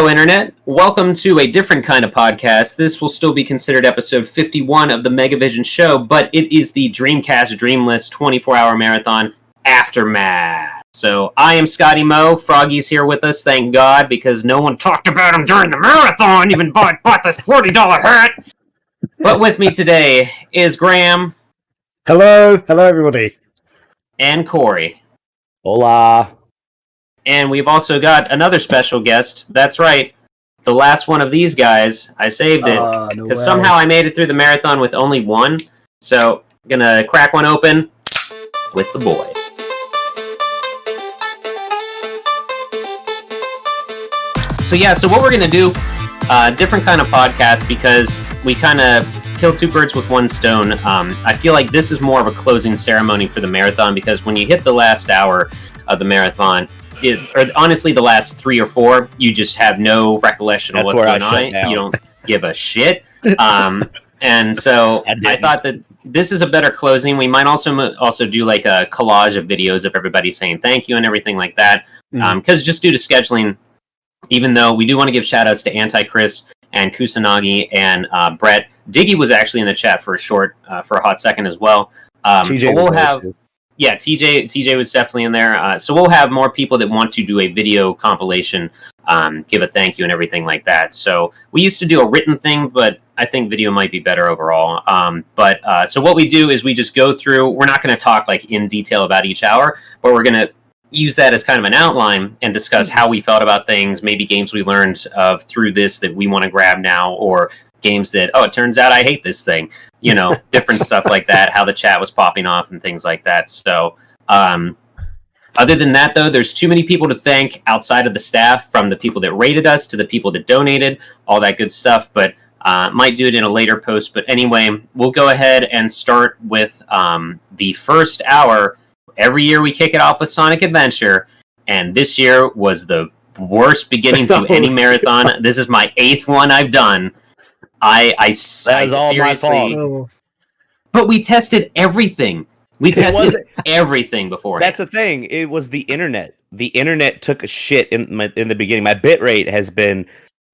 Internet. Welcome to a different kind of podcast. This will still be considered episode 51 of the Megavision show, but it is the Dreamcast Dreamless 24-hour marathon aftermath. So I am Scotty Moe. Froggy's here with us, thank God, because no one talked about him during the marathon, even bought this $40 hat. But with me today is Graham. Hello everybody. And Corey. Hola. And we've also got another special guest. That's right. The last one of these guys. I saved it. Because somehow I made it through the marathon with only one. So I'm going to crack one open with the boy. So what we're going to do, different kind of podcast because we kind of kill two birds with one stone. I feel like this is more of a closing ceremony for the marathon because when you hit the last hour of the marathon, or honestly the last 3 or 4, you just have no recollection of what's going on. You don't give a shit. And so I thought that this is a better closing. We might also do like a collage of videos of everybody saying thank you and everything like that. Because just due to scheduling, even though we do want to give shout outs to Anti-Chris and Kusanagi and Brett. Diggy was actually in the chat for a hot second as well. TJ we'll have... Yeah, TJ was definitely in there. So we'll have more people that want to do a video compilation, give a thank you and everything like that. So we used to do a written thing, but I think video might be better overall. So what we do is we just go through. We're not going to talk like in detail about each hour, but we're going to use that as kind of an outline and discuss how we felt about things, maybe games we learned of through this that we want to grab now, or games that, it turns out I hate this thing. Different stuff like that, how the chat was popping off and things like that. So, other than that, though, there's too many people to thank outside of the staff, from the people that rated us to the people that donated, all that good stuff. But might do it in a later post. But anyway, we'll go ahead and start with the first hour. Every year we kick it off with Sonic Adventure, and this year was the worst beginning to any marathon. This is my 8th one I've done. I all my fault. But we tested everything. We tested everything before. That's the thing. It was the internet. The internet took a shit in the beginning. My bitrate has been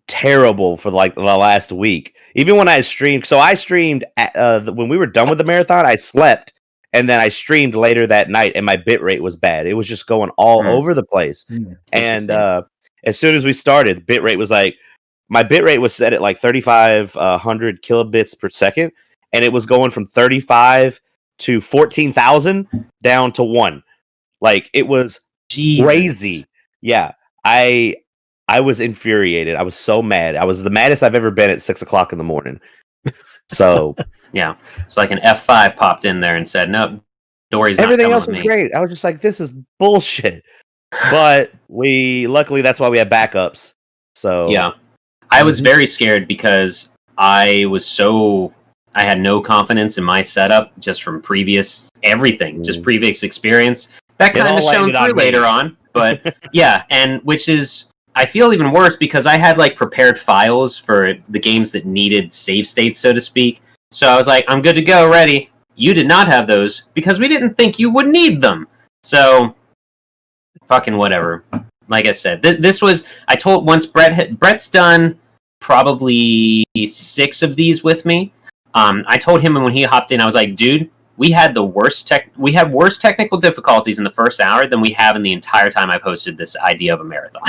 terrible for like the last week. Even when I streamed. So I streamed when we were done with the marathon. I slept, and then I streamed later that night, and my bitrate was bad. It was just going all over the place. And as soon as we started, bitrate was like. My bitrate was set at like 3,500 kilobits per second, and it was going from 35 to 14,000 down to 1. Like, it was crazy. Yeah, I was infuriated. I was so mad. I was the maddest I've ever been at 6 o'clock in the morning. So yeah, it's like an F5 popped in there and said, "No, Dory's." Everything else was great. I was just like, "This is bullshit." But luckily, that's why we have backups. So yeah. I was very scared because I had no confidence in my setup just from previous experience. That kind of shown through later on. But yeah, and which is, I feel even worse because I had like prepared files for the games that needed save states, so to speak. So I was like, I'm good to go, ready. You did not have those because we didn't think you would need them. So fucking whatever. Like I said, this was, I told once Brett's done probably 6 of these with me. I told him when he hopped in, I was like, dude, we had worse technical difficulties in the first hour than we have in the entire time I've hosted this idea of a marathon.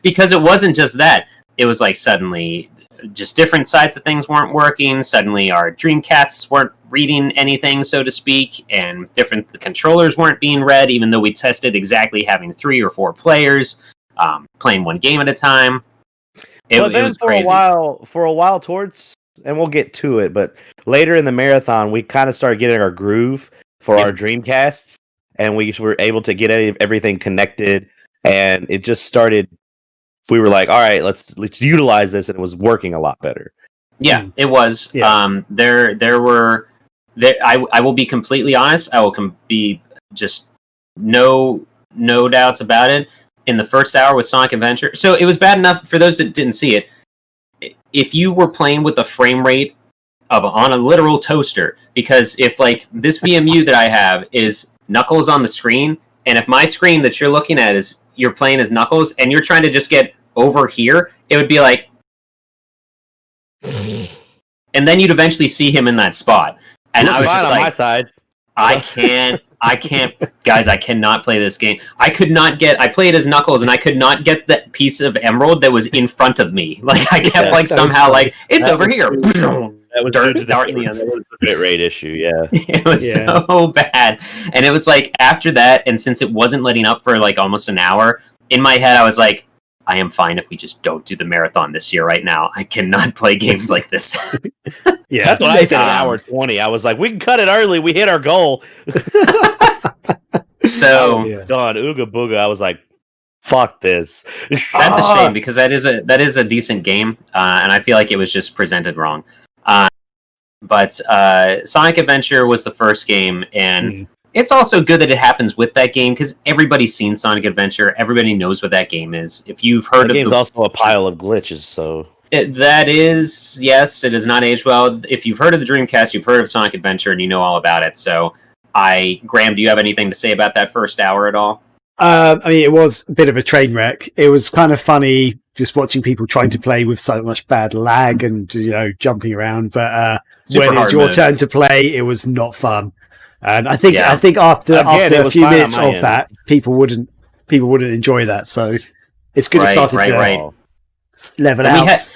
Because it wasn't just that, it was like suddenly just different sides of things weren't working. Suddenly our Dreamcasts weren't reading anything, so to speak, and the controllers weren't being read, even though we tested exactly having 3 or 4 players playing one game at a time. It was crazy. For a while towards, and we'll get to it, but later in the marathon, we kind of started getting our groove for our Dreamcasts, and we were able to get everything connected, and it just started. We were like, all right, let's utilize this, and it was working a lot better. Yeah, it was. Yeah. I will be completely honest. I will be just no doubts about it. In the first hour with Sonic Adventure, so it was bad enough for those that didn't see it. If you were playing with a frame rate on a literal toaster, because if like this VMU that I have is Knuckles on the screen, and if my screen that you're looking at is you're playing as Knuckles, and you're trying to just get over here, it would be like, and then you'd eventually see him in that spot. And I was just on like, my side. I can't, guys, I cannot play this game. I played as Knuckles, and I could not get that piece of emerald that was in front of me. Like, I kept somehow it's over here. That was the bit rate issue, yeah. It was so bad. And it was like, after that, and since it wasn't letting up for like almost an hour, in my head I was like, I am fine if we just don't do the marathon this year right now. I cannot play games like this. Yeah, that's what I said, an hour 20. I was like, we can cut it early. We hit our goal. So done. Ooga booga. I was like, fuck this. That's a shame, because that is a decent game, and I feel like it was just presented wrong. But Sonic Adventure was the first game, and it's also good that it happens with that game, because everybody's seen Sonic Adventure. Everybody knows what that game is. If you've heard the game's also a pile of glitches, so... That is, yes, it has not aged well. If you've heard of the Dreamcast, you've heard of Sonic Adventure, and you know all about it. So, Graham, do you have anything to say about that first hour at all? I mean, it was a bit of a train wreck. It was kind of funny just watching people trying to play with so much bad lag and, jumping around. But when it was your turn to play, it was not fun. And I think after a few minutes of that, people wouldn't enjoy that. So it's good to start to level out.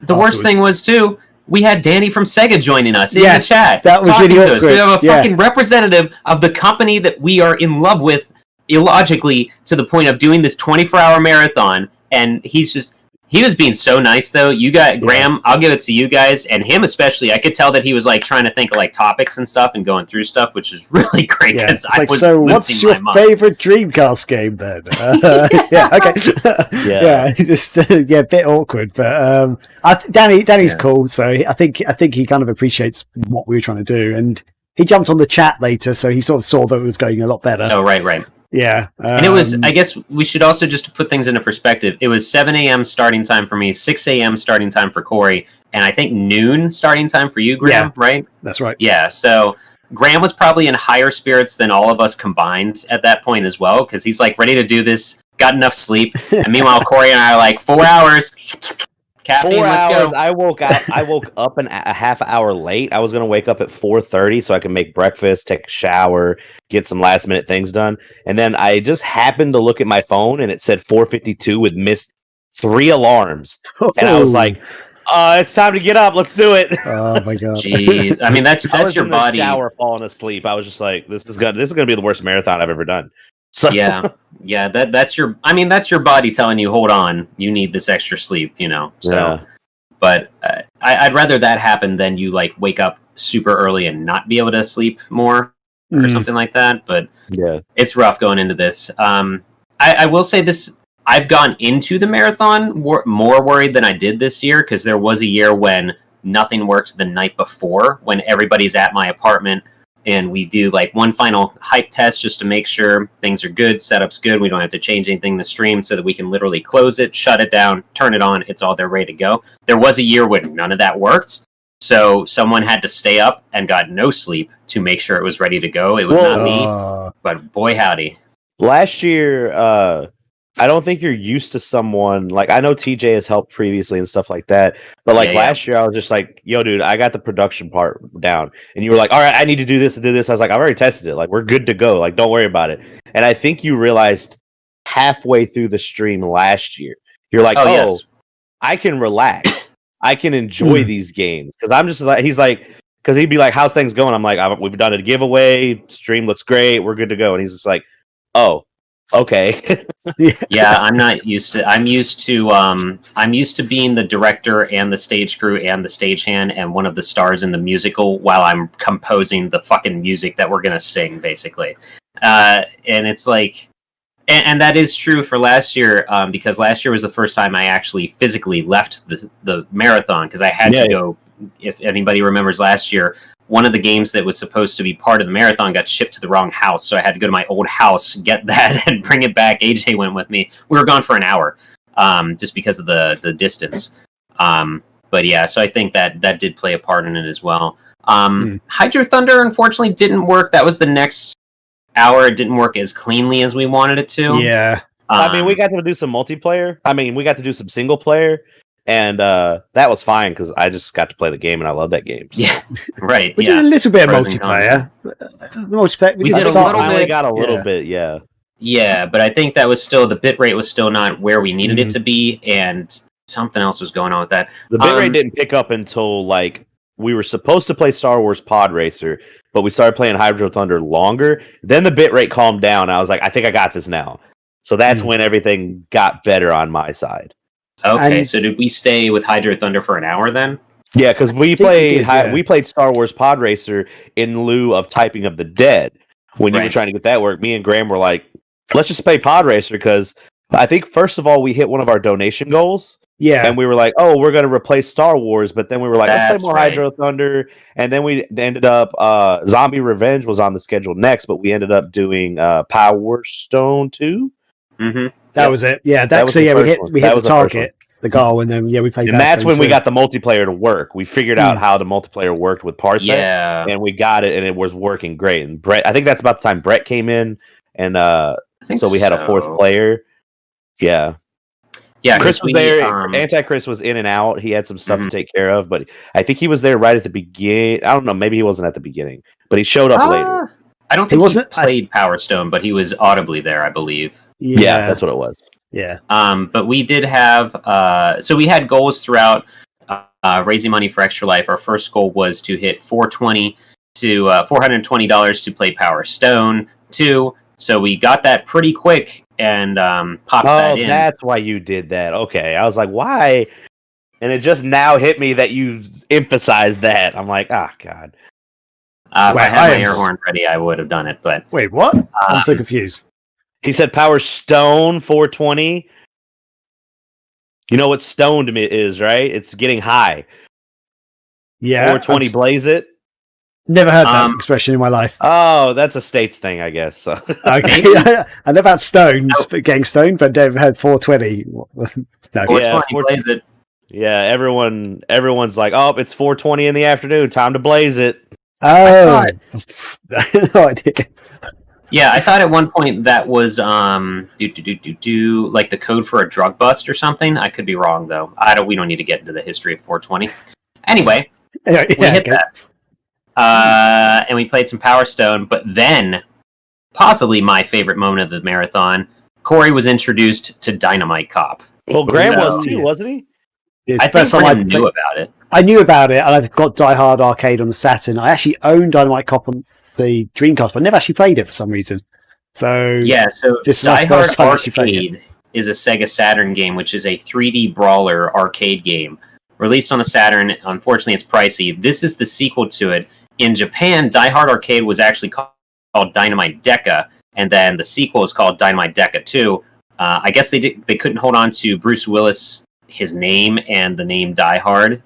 The worst thing was, too, we had Danny from Sega joining us in the chat. That was really awkward. We have a fucking representative of the company that we are in love with, illogically, to the point of doing this 24-hour marathon, and he was being so nice, though. You got Graham, I'll give it to you guys, and him especially. I could tell that he was trying to think of topics and stuff and going through stuff, which is really great. Yeah. So what's your favorite Dreamcast game then? Okay. Just a bit awkward, but Danny's cool, so I think he kind of appreciates what we were trying to do, and he jumped on the chat later, so he sort of saw that it was going a lot better. Oh, right. Yeah. And it was, I guess we should also, just to put things into perspective, it was 7 a.m. starting time for me, 6 a.m. starting time for Corey, and I think noon starting time for you, Graham, right? That's right. Yeah, so Graham was probably in higher spirits than all of us combined at that point as well, because he's ready to do this, got enough sleep, and meanwhile Corey and I are 4 hours. Caffeine, 4 hours. Go. I woke up a half hour late. I was going to wake up at 4:30 so I can make breakfast, take a shower, get some last minute things done. And then I just happened to look at my phone and it said 4:52 with missed 3 alarms. And I was like, it's time to get up. Let's do it. Oh my god. Jeez. I mean, that's your body. I was in the shower falling asleep. I was just like, this is going to be the worst marathon I've ever done. So yeah, that's your body telling you, hold on, you need this extra sleep, So, but I'd rather that happen than you wake up super early and not be able to sleep more or something like that. But it's rough going into this. I will say this: I've gone into the marathon more worried than I did this year, because there was a year when nothing worked the night before, when everybody's at my apartment. And we do one final hype test just to make sure things are good, setup's good. We don't have to change anything in the stream, so that we can literally close it, shut it down, turn it on. It's all there ready to go. There was a year when none of that worked. So someone had to stay up and got no sleep to make sure it was ready to go. It was not me, but boy howdy. Last year, I don't think you're used to someone I know TJ has helped previously and stuff like that, but last year I was just like, yo dude, I got the production part down, and you were like, all right, I need to do this and do this. I was like, I've already tested it, we're good to go, don't worry about it. And I think you realized halfway through the stream last year, you're like, yes, I can relax, I can enjoy these games, because I'm just he's like, because he'd be like, how's things going? I'm like, we've done a giveaway, stream looks great, we're good to go. And he's just like, oh, okay. Yeah, I'm used to being the director and the stage crew and the stagehand and one of the stars in the musical while I'm composing the fucking music that we're gonna sing, basically. And it's and that is true for last year, because last year was the first time I actually physically left the marathon, because I had to go. If anybody remembers last year, one of the games that was supposed to be part of the marathon got shipped to the wrong house, so I had to go to my old house, get that, and bring it back. AJ went with me. We were gone for an hour, just because of the distance. But yeah, so I think that did play a part in it as well. Hydro Thunder, unfortunately, didn't work. That was the next hour. It didn't work as cleanly as we wanted it to. Yeah. I mean, we got to do some multiplayer. I mean, we got to do some single player, and that was fine because I just got to play the game, and I love that game. So. Yeah, right. We did a little bit of multiplayer. We did a little bit. Got a little bit, yeah. Yeah, but I think that was still, the bitrate was still not where we needed it to be, and something else was going on with that. The bitrate didn't pick up until, like, we were supposed to play Star Wars Pod Racer, but we started playing Hydro Thunder longer. Then the bitrate calmed down. I was like, I think I got this now. So that's when everything got better on my side. Okay, so did we stay with Hydro Thunder for an hour then? Yeah, because we played Star Wars Pod Racer in lieu of Typing of the Dead. When you were trying to get that work, me and Graham were like, let's just play Pod Racer, because I think, first of all, we hit one of our donation goals. Yeah. And we were like, oh, we're going to replace Star Wars. But then we were like, let's play more Hydro Thunder. And then we ended up, Zombie Revenge was on the schedule next, but we ended up doing Powerstone 2. Mm-hmm. That was it. Yeah. We hit the target, the goal, and then, we played. And that's when we got the multiplayer to work. We figured out how the multiplayer worked with Parsec. Yeah. And we got it, and it was working great. And Brett, I think that's about the time Brett came in. And so we had a fourth player. Yeah. Yeah, Chris was there. Anti-Chris was in and out. He had some stuff to take care of, but I think he was there right at the beginning. I don't know. Maybe he wasn't at the beginning, but he showed up later. I don't think he played Power Stone, but he was audibly there, I believe. Yeah, that's what it was. Yeah. But we did have... so we had goals throughout raising money for Extra Life. Our first goal was to hit $420 to play Power Stone 2. So we got that pretty quick and popped that in. Oh, that's why you did that. Okay. I was like, why? And it just now hit me that you emphasized that. I'm like, God. If I had my air horn ready, I would have done it. But wait, what? I'm so confused. He said Power Stone 420. You know what stoned is, right? It's getting high. Yeah. 420 blaze it. Never heard that expression in my life. Oh, that's a states thing, I guess. So. Okay, I know about stones, getting stoned, but never heard 420. No. 420 blaze it. Yeah, everyone's like, oh, it's 4:20 in the afternoon, time to blaze it. Oh, no idea. Yeah, I thought at one point that was like the code for a drug bust or something. I could be wrong though. We don't need to get into the history of 420. Anyway, we hit that. And we played some Power Stone, but then, possibly my favorite moment of the marathon, Corey was introduced to Dynamite Cop. Well, Graham was too, wasn't he? I think Graham knew about it. I knew about it, and I've got Die Hard Arcade on the Saturn. I actually own Dynamite Cop on the Dreamcast, but I never actually played it for some reason. So this Die Hard Arcade is a Sega Saturn game, which is a 3D brawler arcade game. Released on the Saturn, unfortunately it's pricey. This is the sequel to it. In Japan, Die Hard Arcade was actually called Dynamite Deca, and then the sequel is called Dynamite Deca 2. I guess they couldn't hold on to Bruce Willis, his name, and the name Die Hard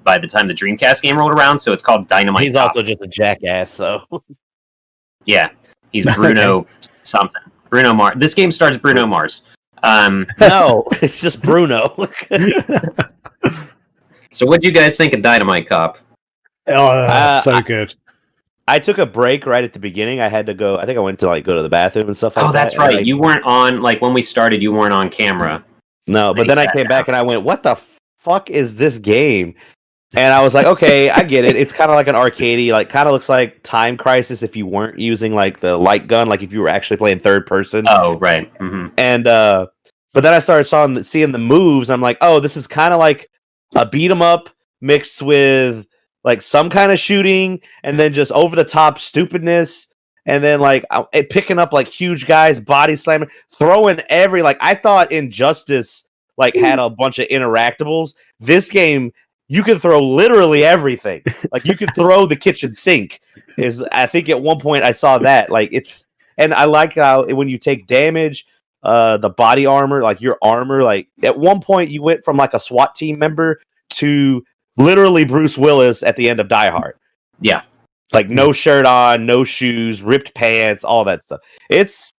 by the time the Dreamcast game rolled around, so it's called Dynamite He's Cop. Also just a jackass, so... Yeah, he's Bruno something. Bruno Mars. This game stars Bruno Mars. No, it's just Bruno. So what do you guys think of Dynamite Cop? Oh, that's so good. I took a break right at the beginning. I had to go. I think I went to go to the bathroom and stuff like that. Oh, that's right. You weren't on, when we started, you weren't on camera. No, but then I came back and I went, what the fuck is this game? And I was like, okay, I get it. It's kind of like an arcadey, kind of looks like Time Crisis if you weren't using the light gun, if you were actually playing third person. Oh, right. Mm-hmm. And but then I started seeing the moves. I'm like, oh, this is kind of like a beat 'em up mixed with some kind of shooting, and then just over the top stupidness, and then picking up huge guys, body slamming, throwing I thought Injustice had a bunch of interactables. This game, you can throw literally everything. You could throw the kitchen sink. I think at one point I saw that. And I like how when you take damage, the body armor, your armor, at one point you went from a SWAT team member to literally Bruce Willis at the end of Die Hard. Yeah. No shirt on, no shoes, ripped pants, all that stuff. It's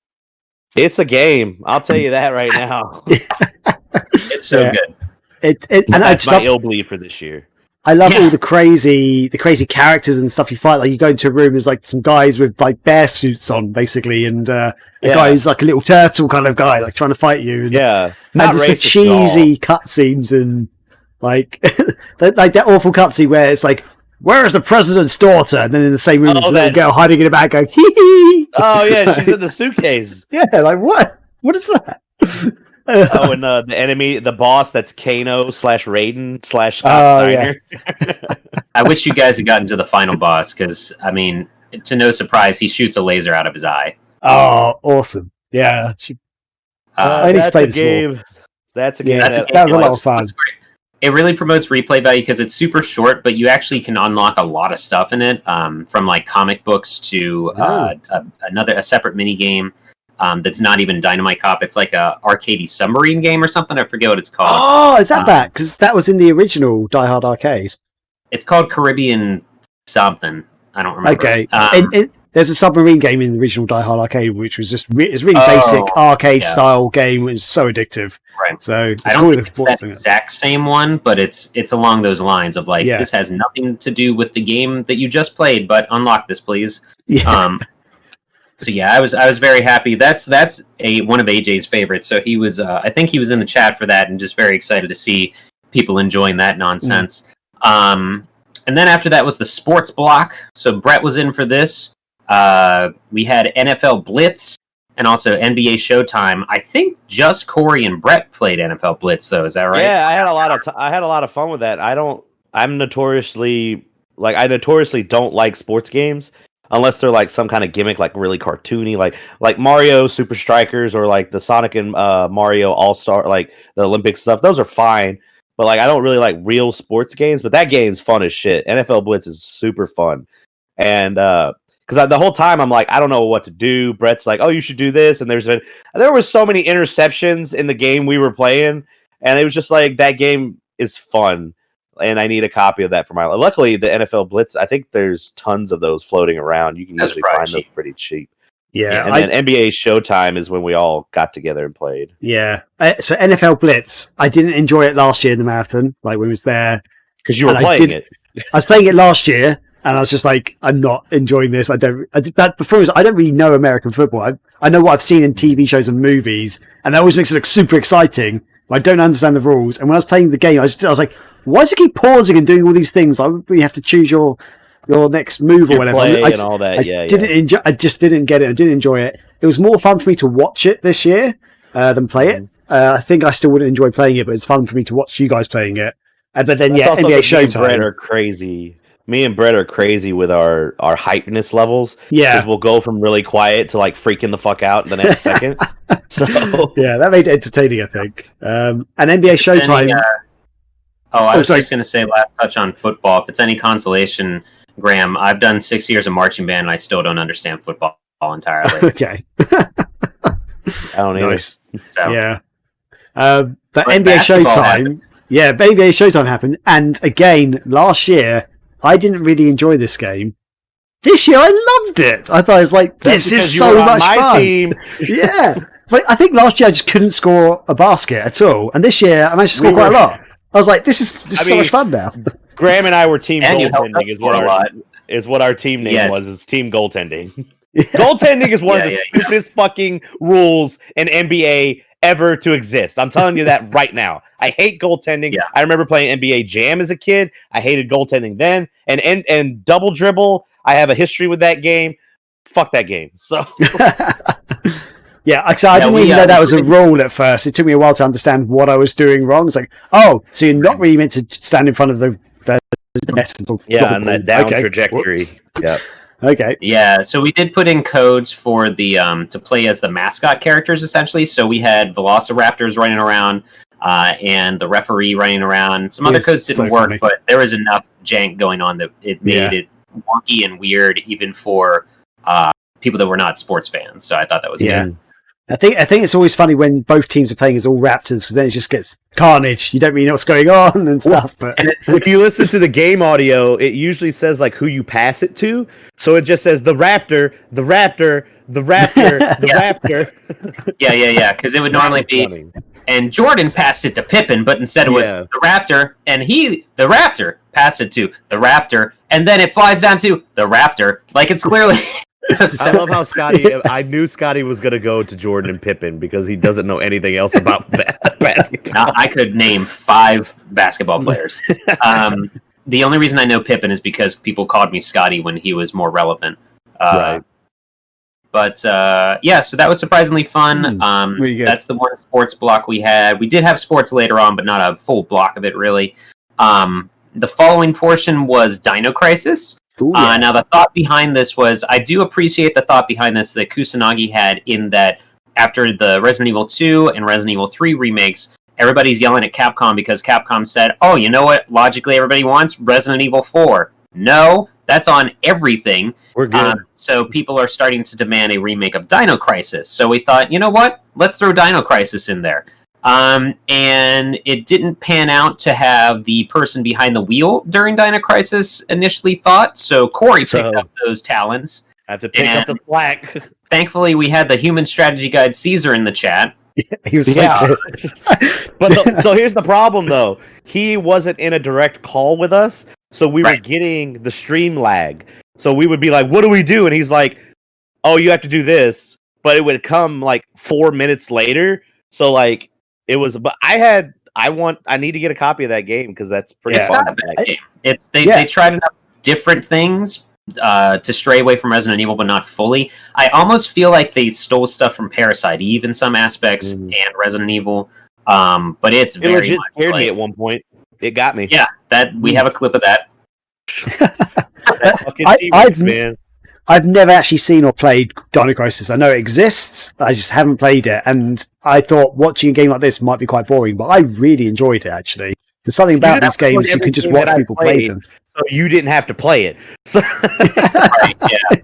a game. I'll tell you that right now. It's so good. And that's my ill bleed for this year. I love all the crazy characters and stuff you fight. Like you go into a room, there's like some guys with like bear suits on, basically, and a guy who's like a little turtle kind of guy, like trying to fight you. And, and just the cheesy cutscenes and like like that awful cutscene where it's like, "Where is the president's daughter?" And then in the same room, there's a little girl hiding in the back, going, "Hee hee." Oh yeah, she's in the suitcase. Yeah, like what? What is that? And the enemy, the boss, that's Kano / Raiden / Scott Steiner. I wish you guys had gotten to the final boss because, I mean, to no surprise, he shoots a laser out of his eye. Oh, awesome! Yeah, I need to play this game. That's a game. That was a lot of fun. It really promotes replay value because it's super short, but you actually can unlock a lot of stuff in it, from like comic books to a separate mini game. That's not even Dynamite Cop. It's like a arcadey submarine game or something. I forget what it's called. Oh, is that back? Because that was in the original Die Hard arcade. It's called Caribbean something. I don't remember. Okay. There's a submarine game in the original Die Hard arcade, which was just it's really basic arcade style game. It's so addictive. Right. So I don't think it's that exact same one, but it's along those lines of like this has nothing to do with the game that you just played, but unlock this, please. Yeah. So yeah, I was very happy. That's one of AJ's favorites. So he was, I think he was in the chat for that, and just very excited to see people enjoying that nonsense. And then after that was the sports block. So Brett was in for this. We had NFL Blitz and also NBA Showtime. I think just Corey and Brett played NFL Blitz, though. Is that right? Yeah, I had a lot of fun with that. I notoriously don't like sports games. Unless they're like some kind of gimmick, like really cartoony, like Mario Super Strikers or like the Sonic and Mario All-Star, like the Olympic stuff. Those are fine, but like I don't really like real sports games. But that game's fun as shit. NFL Blitz is super fun, and because the whole time I'm like, I don't know what to do. Brett's like, oh, you should do this, and there were so many interceptions in the game we were playing, and it was just like that game is fun. And I need a copy of that for my life. Luckily, the NFL Blitz, I think there's tons of those floating around. You can usually find those pretty cheap. Yeah. And then NBA Showtime is when we all got together and played. Yeah. So NFL Blitz, I didn't enjoy it last year in the marathon, like when we was there. Because you were playing it. I was playing it last year, and I was just like, I'm not enjoying this. I don't really know American football. I know what I've seen in TV shows and movies, and that always makes it look super exciting. But I don't understand the rules. And when I was playing the game, I was like, why does it keep pausing and doing all these things? You have to choose your next move or whatever. I just didn't get it. I didn't enjoy it. It was more fun for me to watch it this year than play it. I think I still wouldn't enjoy playing it, but it's fun for me to watch you guys playing it. But then, NBA Showtime. Brett are crazy. Me and Brett are crazy with our hypeness levels. Yeah. Because we'll go from really quiet to like freaking the fuck out in the next second. So yeah, that made it entertaining, I think. And NBA Showtime. I was just going to say, last touch on football. If it's any consolation, Graham, I've done 6 years of marching band, and I still don't understand football entirely. Okay. I don't either. Nice. So. Yeah. But NBA Showtime. Yeah, NBA Showtime happened. And again, last year, I didn't really enjoy this game. This year, I loved it. I thought it was like, this is so much fun. Team. Yeah. Like, I think last year I just couldn't score a basket at all. And this year, I managed to score quite a lot. I was like, this is so much fun now. Graham and I were team goaltending is what our team name was. It's team goaltending. Yeah. Goaltending is one of the stupidest fucking rules in NBA ever to exist. I'm telling you that right now. I hate goaltending. Yeah. I remember playing NBA Jam as a kid. I hated goaltending then. And double dribble, I have a history with that game. Fuck that game. So yeah, I didn't even know that was a rule at first. It took me a while to understand what I was doing wrong. It's like, oh, so you're not really meant to stand in front of the net. Yeah, and that down trajectory. Whoops. Yeah. Okay. Yeah, so we did put in codes for the to play as the mascot characters, essentially. So we had Velociraptors running around and the referee running around. Some other codes didn't work, but there was enough jank going on that it made it wonky and weird, even for people that were not sports fans. So I thought that was good. I think it's always funny when both teams are playing as all Raptors, because then it just gets carnage. You don't really know what's going on and stuff. But if you listen to the game audio, it usually says like who you pass it to. So it just says the Raptor, the Raptor, the Raptor, the Raptor. Yeah. Because it would normally be and Jordan passed it to Pippin, but instead it was the Raptor, and the Raptor passed it to the Raptor, and then it flies down to the Raptor. Like, it's clearly... I love how Scotty... I knew Scotty was going to go to Jordan and Pippin because he doesn't know anything else about basketball. Now, I could name 5 basketball players. The only reason I know Pippin is because people called me Scotty when he was more relevant. Right. But, yeah, so that was surprisingly fun. That's the one sports block we had. We did have sports later on, but not a full block of it, really. The following portion was Dino Crisis. Ooh, yeah. Now, the thought behind this was, I do appreciate the thought behind this that Kusanagi had, in that after the Resident Evil 2 and Resident Evil 3 remakes, everybody's yelling at Capcom because Capcom said, oh, you know what logically everybody wants? Resident Evil 4. No, that's on everything. We're good. So people are starting to demand a remake of Dino Crisis. So we thought, you know what? Let's throw Dino Crisis in there. And it didn't pan out to have the person behind the wheel during Dino Crisis initially thought. So Corey picked up those talons. I have to pick up the slack. Thankfully, we had the human strategy guide Caesar in the chat. He was so But so here's the problem, though. He wasn't in a direct call with us, so we were getting the stream lag. So we would be like, what do we do? And he's like, oh, you have to do this. But it would come like 4 minutes later. So like it was, but I need to get a copy of that game because that's pretty It's fun. not a bad game. They tried enough different things to stray away from Resident Evil, but not fully. I almost feel like they stole stuff from Parasite Eve in some aspects and Resident Evil. But it legit scared me at one point. It got me. Yeah, we have a clip of that. I've never actually seen or played Dino Crisis. I know it exists, I just haven't played it. And I thought watching a game like this might be quite boring, but I really enjoyed it, actually. There's something about these games you can just watch people play them. So you didn't have to play it. Right, yeah.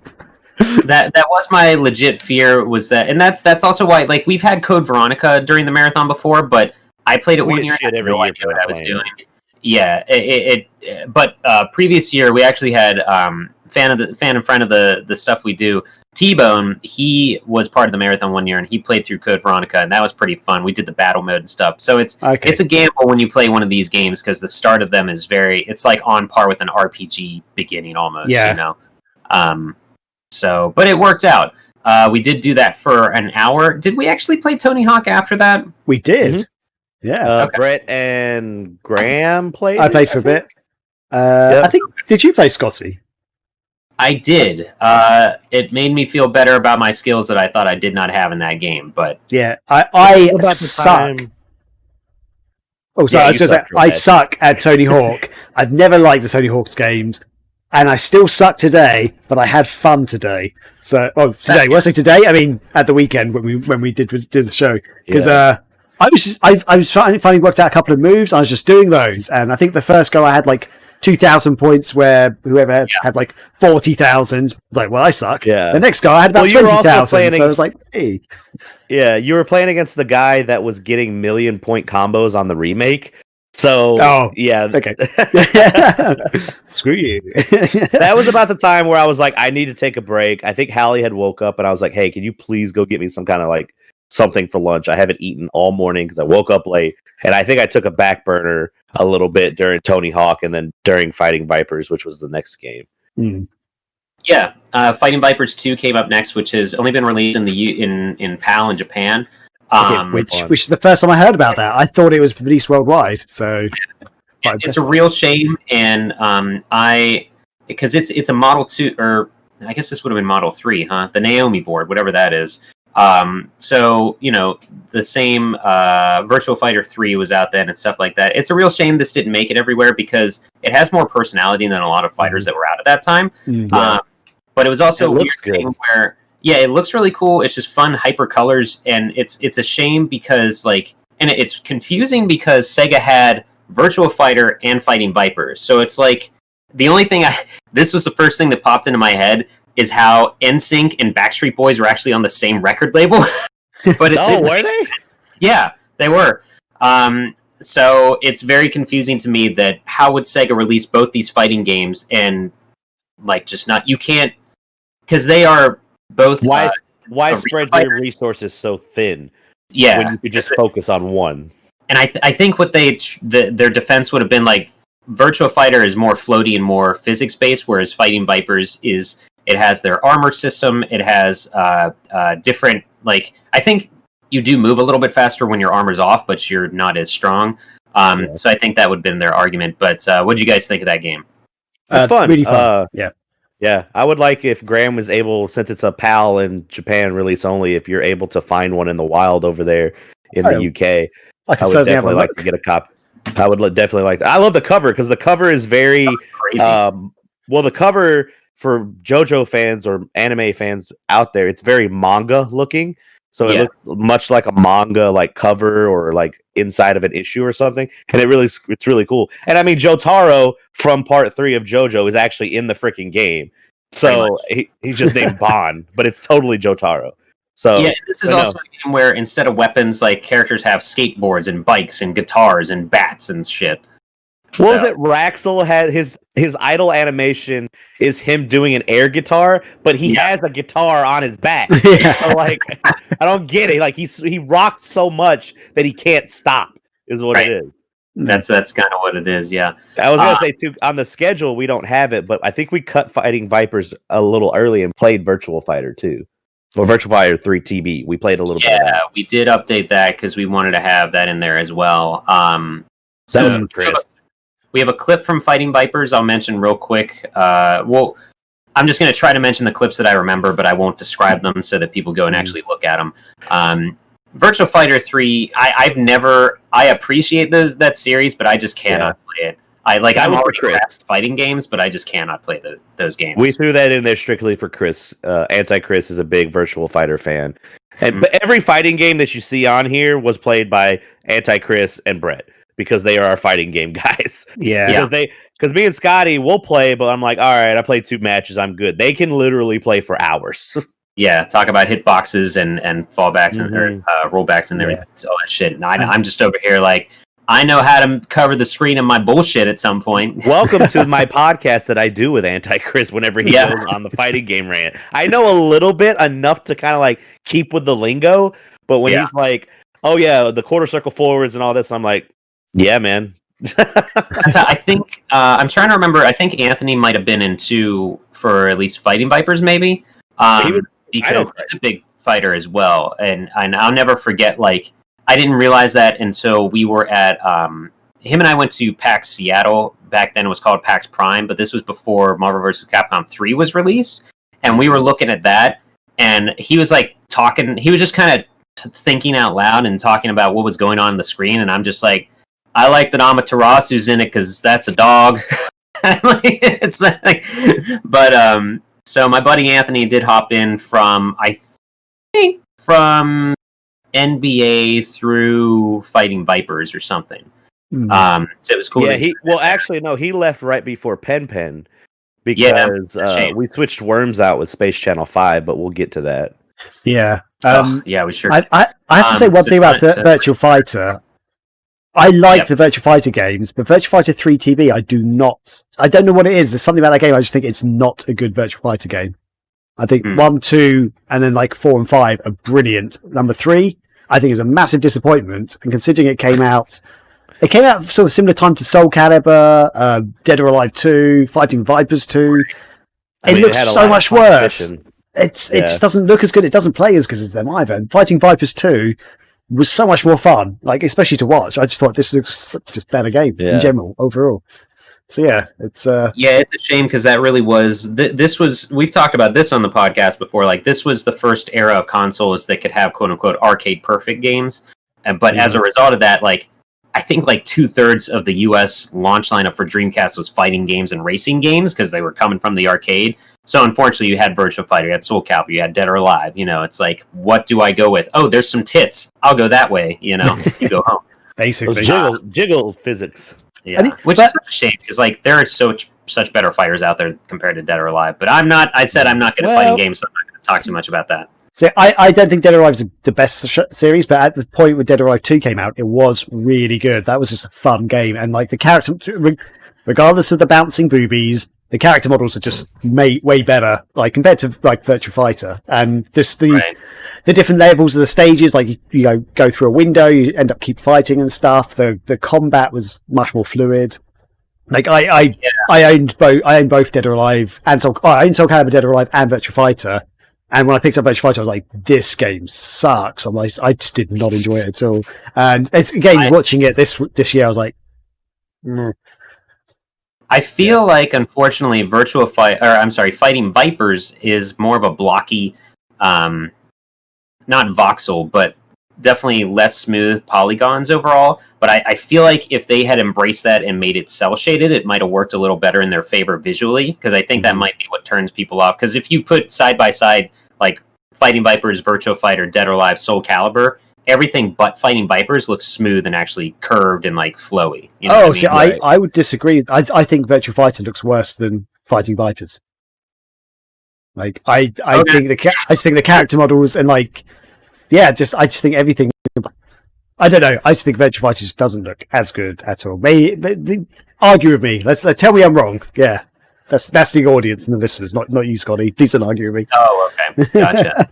That was my legit fear, was that, and that's also why, like, we've had Code Veronica during the marathon before, but I played it 1 year and I had no idea what I was doing. Yeah, but previous year we actually had fan and friend of the stuff we do, T-Bone. He was part of the marathon 1 year and he played through Code Veronica, and that was pretty fun. We did the battle mode and stuff. So it's a gamble when you play one of these games because the start of them is it's like on par with an RPG beginning almost. Yeah. You know. So, but it worked out. We did do that for an hour. Did we actually play Tony Hawk after that? We did. Mm-hmm. Yeah. Brett and Graham played. I played for a bit. I think. Did you play Scotty? I did. It made me feel better about my skills that I thought I did not have in that game. But yeah, I suck. Oh, sorry. I suck at Tony Hawk. I've never liked the Tony Hawk's games, and I still suck today. But I had fun today. So, today. When I say today, I mean at the weekend when we did the show, because I was finally worked out a couple of moves. I was just doing those, and I think the first go I had like 2,000 points, where whoever had like 40,000 was like, well, I suck. Yeah. The next guy I had about 20,000, so I was like, hey. Yeah, you were playing against the guy that was getting 1,000,000 point combos on the remake. So, yeah. Okay. Screw you. That was about the time where I was like, I need to take a break. I think Hallie had woke up, and I was like, hey, can you please go get me some kind of like something for lunch? I haven't eaten all morning because I woke up late, and I think I took a back burner a little bit during Tony Hawk and then during Fighting Vipers, which was the next game. Mm. Yeah, Fighting Vipers 2 came up next, which has only been released in PAL in Japan. Which is the first time I heard about that. I thought it was released worldwide. So it's a real shame, and because it's a Model 2, or I guess this would have been Model 3, huh? The Naomi board, whatever that is. So, you know, the same Virtual Fighter 3 was out then and stuff like that. It's a real shame this didn't make it everywhere because it has more personality than a lot of fighters that were out at that time. Yeah. But it was also a weird thing where, yeah, it looks really cool. It's just fun, hyper colors, and it's a shame because, like, and it's confusing because Sega had Virtual Fighter and Fighting Vipers. So it's like, the only thing this was the first thing that popped into my head is how NSYNC and Backstreet Boys were actually on the same record label. But were they? Yeah, they were. So it's very confusing to me that how would Sega release both these fighting games and like just not, you can't, because they are both. Why spread your resources so thin? Yeah, when you could just focus on one. And I think what their defense would have been like, Virtua Fighter is more floaty and more physics based, whereas Fighting Vipers it has their armor system. It has different, like, I think you do move a little bit faster when your armor's off, but you're not as strong. So I think that would have been their argument. But what did you guys think of that game? It's fun. Really fun. Yeah. I would like if Graham was able, since it's a PAL in Japan release only, if you're able to find one in the wild over there in the UK. I would definitely like to get a copy. I would definitely like that. I love the cover because the cover is very crazy. Well, the cover for JoJo fans or anime fans out there, it's very manga looking. So it looks much like a manga like cover or like inside of an issue or something. And it's really cool. And I mean, Jotaro from part 3 of JoJo is actually in the freaking game. So he's just named Bon, but it's totally Jotaro. So yeah, this is also a game where instead of weapons, like, characters have skateboards and bikes and guitars and bats and shit. What was it? Raxel had his idle animation is him doing an air guitar, but he has a guitar on his back. So, like, I don't get it. Like, he rocks so much that he can't stop. Is what it is. That's kind of what it is. Yeah. I was gonna say too, on the schedule we don't have it, but I think we cut Fighting Vipers a little early and played Virtua Fighter 2. Or Virtua Fighter 3 TB. We played a little bit of that. Yeah, we did update that because we wanted to have that in there as well. So Chris. We have a clip from Fighting Vipers I'll mention real quick. Well, I'm just going to try to mention the clips that I remember, but I won't describe them so that people go and actually look at them. Virtua Fighter 3, I appreciate that series, but I just cannot play it. I'm already past fighting games, but I just cannot play those games. We threw that in there strictly for Chris. Anti-Chris is a big Virtua Fighter fan. But every fighting game that you see on here was played by Anti-Chris and Brett because they are our fighting game guys. Yeah. Because me and Scotty will play, but I'm like, all right, I played 2 matches, I'm good. They can literally play for hours. Yeah, talk about hitboxes and fallbacks and rollbacks and everything, all that shit. And I'm just over here like, I know how to cover the screen of my bullshit at some point. Welcome to my podcast that I do with Anti-Chris whenever he goes on the fighting game rant. I know a little bit, enough to kind of like keep with the lingo, but when he's like, oh yeah, the quarter circle forwards and all this, I'm like, yeah, man. That's how, I think, I'm trying to remember, I think Anthony might have been in 2 for at least Fighting Vipers, maybe. Because he's a big fighter as well. And I'll never forget, like, I didn't realize that until we were at him and I went to PAX Seattle. Back then it was called PAX Prime, but this was before Marvel vs. Capcom 3 was released. And we were looking at that, and he was like talking, he was just kind of thinking out loud and talking about what was going on the screen, and I'm just like, I like that Amaterasu's in it because that's a dog. It's like, but so my buddy Anthony did hop in from, I think, from NBA through Fighting Vipers or something. So it was cool. Yeah, he left right before Pen because we switched Worms out with Space Channel 5, but we'll get to that. Yeah. We sure. I have to say one thing about Virtua Fighter. I like the Virtua Fighter games, but Virtua Fighter 3 TB, I don't know what it is. There's something about that game, I just think it's not a good Virtua Fighter game. I think 1, 2, and then like 4 and 5 are brilliant. Number 3, I think is a massive disappointment, and considering it came out sort of similar time to Soul Calibur, Dead or Alive 2, Fighting Vipers 2. It looks so much worse. It just doesn't look as good. It doesn't play as good as them either. And Fighting Vipers 2 was so much more fun, like especially to watch. I just thought this looks such a better game in general, overall. So it's it's a shame because that really was this was, we've talked about this on the podcast before. Like, this was the first era of consoles that could have quote unquote arcade perfect games, but as a result of that, like, I think like 2/3 of the US launch lineup for Dreamcast was fighting games and racing games because they were coming from the arcade. So unfortunately, you had Virtua Fighter, you had Soul Calibur, you had Dead or Alive. You know, it's like, what do I go with? Oh, there's some tits. I'll go that way. You know, you go home. Basically, jiggle physics. Yeah, which is such a shame because like there are such better fighters out there compared to Dead or Alive. But I'm not good at fighting games, so I'm not going to talk too much about that. So I don't think Dead or Alive is the best series, but at the point when Dead or Alive 2 came out, it was really good. That was just a fun game, and like the character, regardless of the bouncing boobies, the character models are just way better, like compared to like Virtua Fighter, and just the the different levels of the stages, like you go through a window, you end up keep fighting and stuff. The combat was much more fluid. Like I owned both Dead or Alive and I owned Soul Calibur, Dead or Alive, and Virtua Fighter. And when I picked up Virtua Fighter, I was like, "This game sucks." I'm like, I just did not enjoy it at all. And watching it this year, I was like, I feel like, unfortunately, Fighting Vipers is more of a blocky, not voxel, but definitely less smooth polygons overall. But I feel like if they had embraced that and made it cel shaded, it might have worked a little better in their favor visually. Because I think that might be what turns people off. Because if you put side by side, like Fighting Vipers, Virtua Fighter, Dead or Alive, Soul Calibur, everything but Fighting Vipers looks smooth and actually curved and like flowy. You know see, I would disagree. I think Virtua Fighter looks worse than Fighting Vipers. Like I think the character models and like I just think everything. I don't know. I just think Virtua Fighter just doesn't look as good at all. Maybe argue with me. Let's tell me I'm wrong. Yeah. That's the audience and the listeners, not you, Scotty. Please don't argue with me. Oh, okay. Gotcha.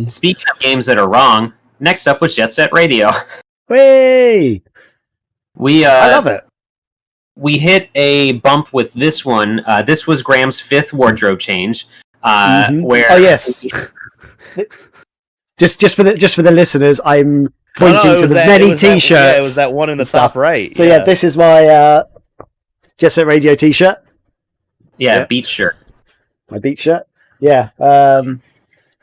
Speaking of games that are wrong, next up was Jet Set Radio. Hey! I love it. We hit a bump with this one. This was Graham's 5th wardrobe change. Where yes. just for the listeners, I'm pointing to the many T-shirts. It was that one in the top right. So this is my Jet Set Radio T-shirt. Yeah, beach shirt. My beach shirt. Yeah. I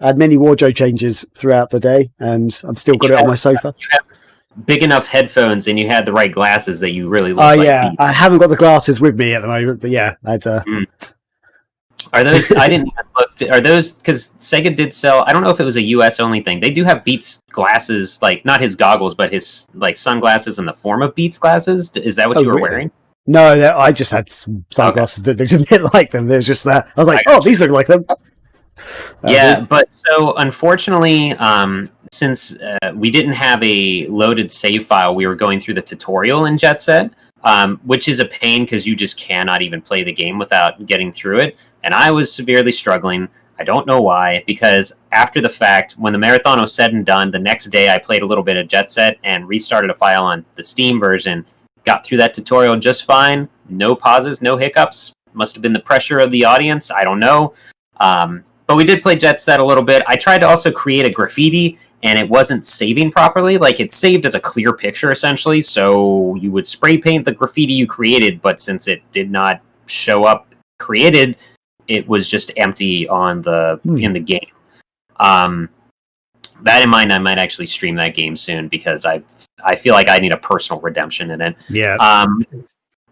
had many wardrobe changes throughout the day, and I've still got it on my sofa. You have big enough headphones, and you had the right glasses that you really look like. I haven't got the glasses with me at the moment, but yeah, I'd. Are those? I didn't even look. Are those? Because Sega did sell. I don't know if it was a U.S. only thing. They do have Beats glasses, like not his goggles, but his like sunglasses in the form of Beats glasses. Is that what you were wearing? No, I just had some sunglasses that looked a bit like them. There's just that. I was like, these look like them. But so unfortunately, since we didn't have a loaded save file, we were going through the tutorial in Jet Set, which is a pain because you just cannot even play the game without getting through it. And I was severely struggling. I don't know why, because after the fact, when the marathon was said and done, the next day I played a little bit of Jet Set and restarted a file on the Steam version. Got through that tutorial just fine. No pauses, no hiccups. Must have been the pressure of the audience. I don't know. But we did play Jet Set a little bit. I tried to also create a graffiti, and it wasn't saving properly. Like, it saved as a clear picture, essentially. So you would spray paint the graffiti you created, but since it did not show up created, it was just empty on the in the game. That in mind, I might actually stream that game soon because I feel like I need a personal redemption in it. Yeah.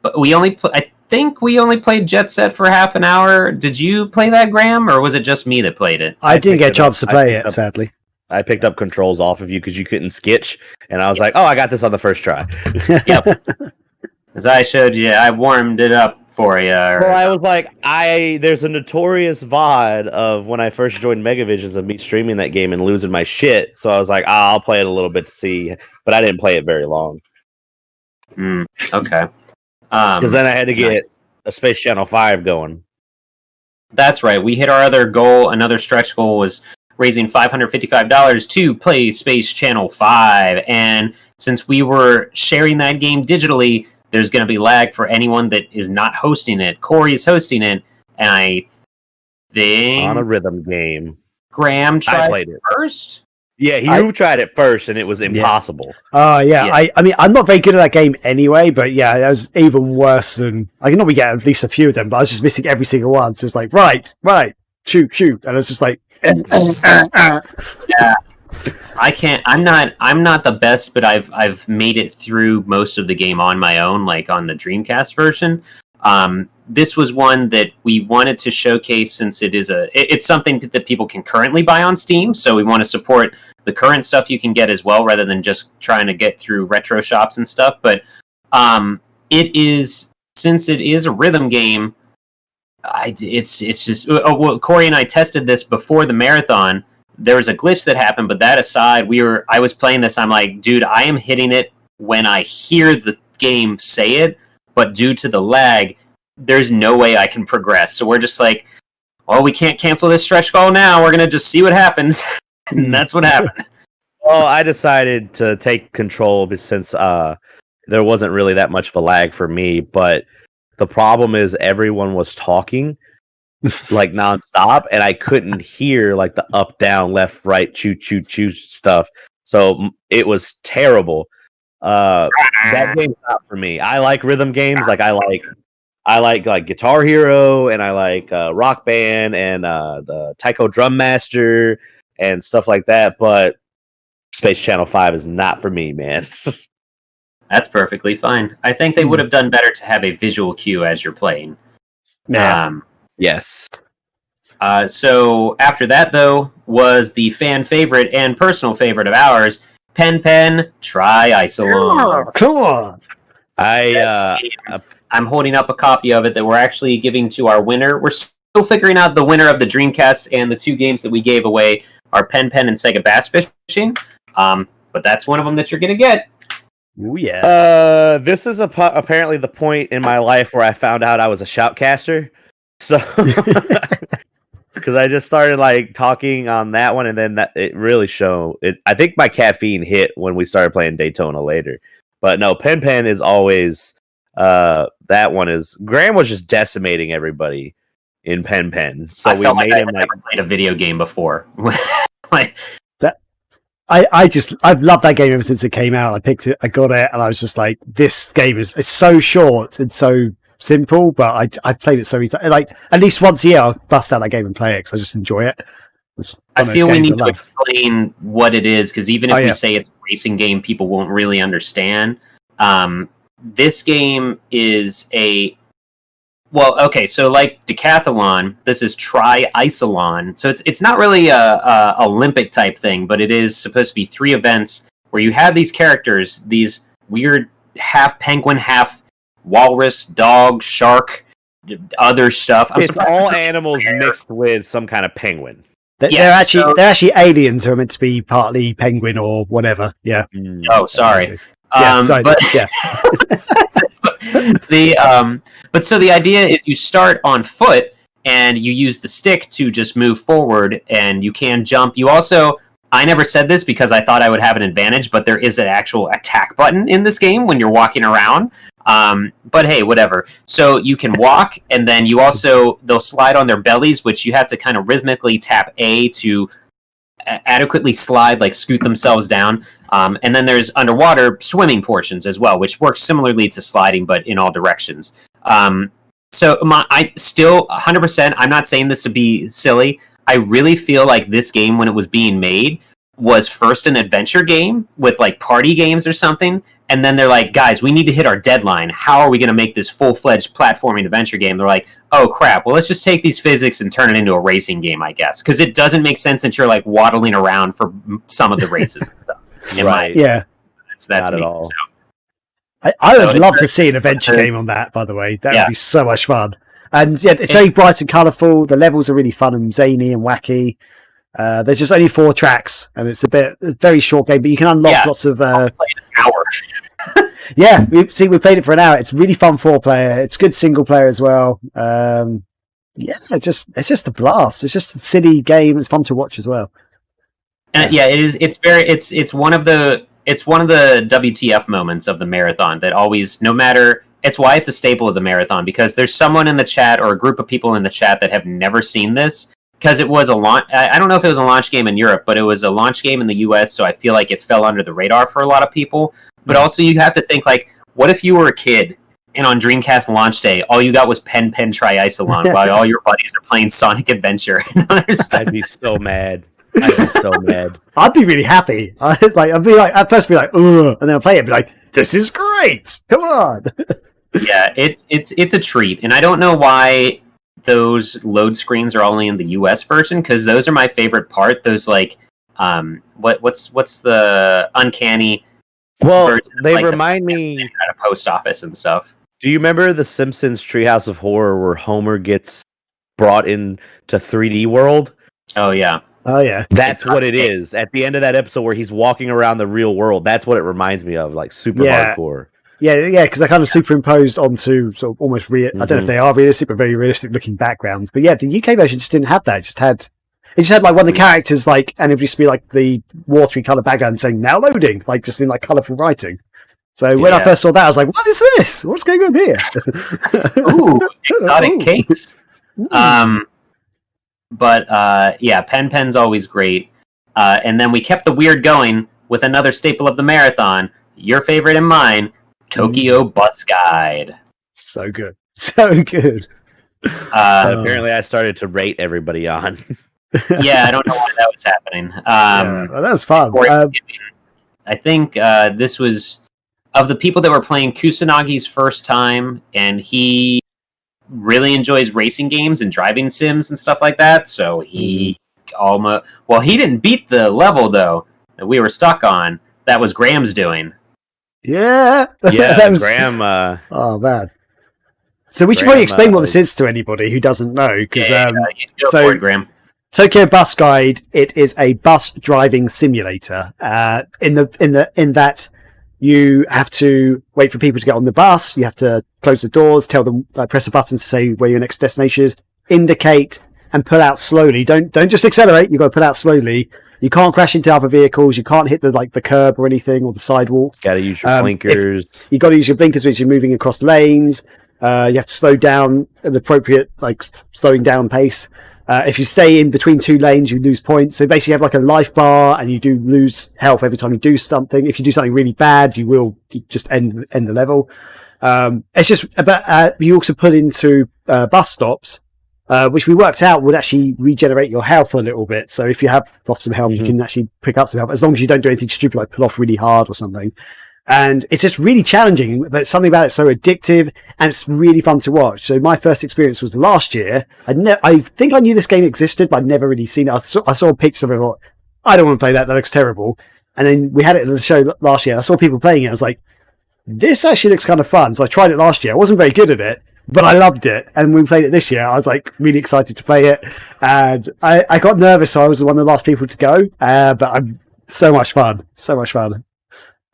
But I think we only played Jet Set for half an hour. Did you play that, Graham, or was it just me that played it? I didn't get a chance to play it, sadly. I picked up controls off of you because you couldn't sketch, and I was like, I got this on the first try. Yep. As I showed you, I warmed it up for you. Well, I was like, there's a notorious VOD of when I first joined Megavisions of me streaming that game and losing my shit. So I was like, I'll play it a little bit to see, but I didn't play it very long. Okay. Because then I had to get a Space Channel 5 going. That's right. We hit our other goal. Another stretch goal was raising $555 to play Space Channel 5. And since we were sharing that game digitally, there's going to be lag for anyone that is not hosting it. Corey is hosting it, and I think... On a rhythm game. Graham tried it first? Yeah, you tried it first, and it was impossible. Yeah. I mean, I'm not very good at that game anyway, but yeah, that was even worse than... I can normally get at least a few of them, but I was just missing every single one. So it's like, right, shoot. And I was just like... Yeah. I can't. I'm not the best, but I've made it through most of the game on my own, like on the Dreamcast version. This was one that we wanted to showcase since it's something that people can currently buy on Steam. So we want to support the current stuff you can get as well, rather than just trying to get through retro shops and stuff. But since it is a rhythm game, it's just. Corey and I tested this before the marathon. There was a glitch that happened, but that aside, I was playing this. I'm like, dude, I am hitting it when I hear the game say it, but due to the lag, there's no way I can progress. So we're just like, we can't cancel this stretch goal now. We're going to just see what happens. And that's what happened. Well, I decided to take control since there wasn't really that much of a lag for me, but the problem is everyone was talking like nonstop, and I couldn't hear like the up, down, left, right, choo, choo, choo stuff. So it was terrible. That game's not for me. I like rhythm games. Like I like Guitar Hero, and I like Rock Band and the Taiko Drum Master and stuff like that. But Space Channel 5 is not for me, man. That's perfectly fine. I think they would have done better to have a visual cue as you're playing. Yeah. Yes. So after that, though, was the fan favorite and personal favorite of ours, Pen Tri-Isolon. Oh, come on. I'm holding up a copy of it that we're actually giving to our winner. We're still figuring out the winner of the Dreamcast, and the two games that we gave away are Pen and Sega Bass Fishing. But that's one of them that you're going to get. Oh, yeah. This is apparently the point in my life where I found out I was a shoutcaster. So, because I just started like talking on that one, and then it really showed. I think my caffeine hit when we started playing Daytona later. But no, Pen is always that one is. Graham was just decimating everybody in Pen. So I felt like I had never played a video game before. Like that. I've loved that game ever since it came out. I picked it, I got it, and I was just like, this game it's so short and so simple, but I played it so many times. Like at least once a year, I'll bust out that game and play it because I just enjoy it. I feel we need to explain what it is, because even if we say it's a racing game, people won't really understand. This game is so like Decathlon, this is Tri-Isolon. So it's not really a Olympic type thing, but it is supposed to be 3 events where you have these characters, these weird half penguin, half walrus, dog, shark, other stuff. It's all animals mixed with some kind of penguin. They're actually aliens who are meant to be partly penguin or whatever. Yeah. Oh, sorry. Sorry. But but so the idea is you start on foot and you use the stick to just move forward, and you can jump. You also, I never said this because I thought I would have an advantage, but there is an actual attack button in this game when you're walking around. But hey, whatever. So you can walk, and then they'll slide on their bellies, which you have to kind of rhythmically tap A to adequately slide, like scoot themselves down. And then there's underwater swimming portions as well, which works similarly to sliding, but in all directions. So I still 100%, I'm not saying this to be silly. I really feel like this game, when it was being made, was first an adventure game with like party games or something. And then they're like, guys, we need to hit our deadline. How are we going to make this full-fledged platforming adventure game? They're like, oh, crap. Well, let's just take these physics and turn it into a racing game, I guess. Because it doesn't make sense that you're like waddling around for some of the races and stuff. Right. Yeah. That's not at all. So. I would love to see an adventure game on that, by the way. That would be so much fun. And yeah, it's very bright and colourful. The levels are really fun and zany and wacky. There's just only 4 tracks, and it's a very short game, but you can unlock lots of. I'll play an hour. Yeah, we played it for an hour. It's really fun 4-player. It's good single player as well. It's just a blast. It's just a silly game. It's fun to watch as well. And it is. It's one of the WTF moments of the marathon that always, no matter. It's why it's a staple of the marathon, because there's someone in the chat or a group of people in the chat that have never seen this, because it was a launch. I don't know if it was a launch game in Europe, but it was a launch game in the US, so I feel like it fell under the radar for a lot of people. But also you have to think, like, what if you were a kid and on Dreamcast launch day, all you got was Pen Tri-Isolon while all your buddies are playing Sonic Adventure and other stuff? I'd be so mad. I'd be so mad. I'd be really happy. I'd first be like, ugh, and then I'll play it and be like, this is great. Come on. Yeah, it's a treat. And I don't know why those load screens are only in the US version, because those are my favorite part. Those like what's the uncanny version they of, like, remind me at a post office and stuff. Do you remember the Simpsons Treehouse of Horror where Homer gets brought into 3D world? Oh yeah. That's what it is. At the end of that episode where he's walking around the real world, that's what it reminds me of, like super hardcore. Yeah, because they're kind of superimposed onto sort of almost I don't know if they are realistic, but very realistic looking backgrounds. But yeah, the UK version just didn't have that. It just had It just had like one of the characters like, and it would just be like the watery color background saying "now loading," like just in like colorful writing. So when I first saw that, I was like, "What is this? What's going on here?" Ooh, exotic cakes. But Pen's always great. And then we kept the weird going with another staple of the marathon, your favorite and mine, Tokyo Bus Guide. So good. So good. Apparently I started to rate everybody on. Yeah, I don't know why that was happening. Well, that was fun. I think this was, of the people that were playing, Kusanagi's first time, and he really enjoys racing games and driving sims and stuff like that, so he almost... Well, he didn't beat the level, though, that we were stuck on. That was Graham's doing. Yeah. Yeah, Graham... Oh, man. So we should probably explain what this is to anybody who doesn't know, because go for it, Graham. Tokyo Bus Guide, it is a bus driving simulator. In that you have to wait for people to get on the bus, you have to close the doors, tell them, press a button to say where your next destination is, indicate and pull out slowly. Don't just accelerate, you've got to pull out slowly. You can't crash into other vehicles, you can't hit the curb or anything, or the sidewalk. Gotta use your blinkers. You gotta use your blinkers as you're moving across lanes. You have to slow down at the appropriate, slowing down pace. If you stay in between two lanes, you lose points. So basically you have like a life bar, and you do lose health every time you do something. If you do something really bad, you will just end the level. It's just about, you also put into bus stops, which we worked out would actually regenerate your health a little bit. So if you have lost some health, you can actually pick up some health, as long as you don't do anything stupid like pull off really hard or something. And it's just really challenging, but something about it's so addictive, and it's really fun to watch. So my first experience was last year. I think I knew this game existed, but I'd never really seen it. I saw pictures of it and thought, I don't want to play that. That looks terrible. And then we had it at the show last year. I saw people playing it. I was like, this actually looks kind of fun. So I tried it last year. I wasn't very good at it, but I loved it. And when we played it this year, I was like really excited to play it. And I got nervous, so I was one of the last people to go. But I'm so much fun. So much fun.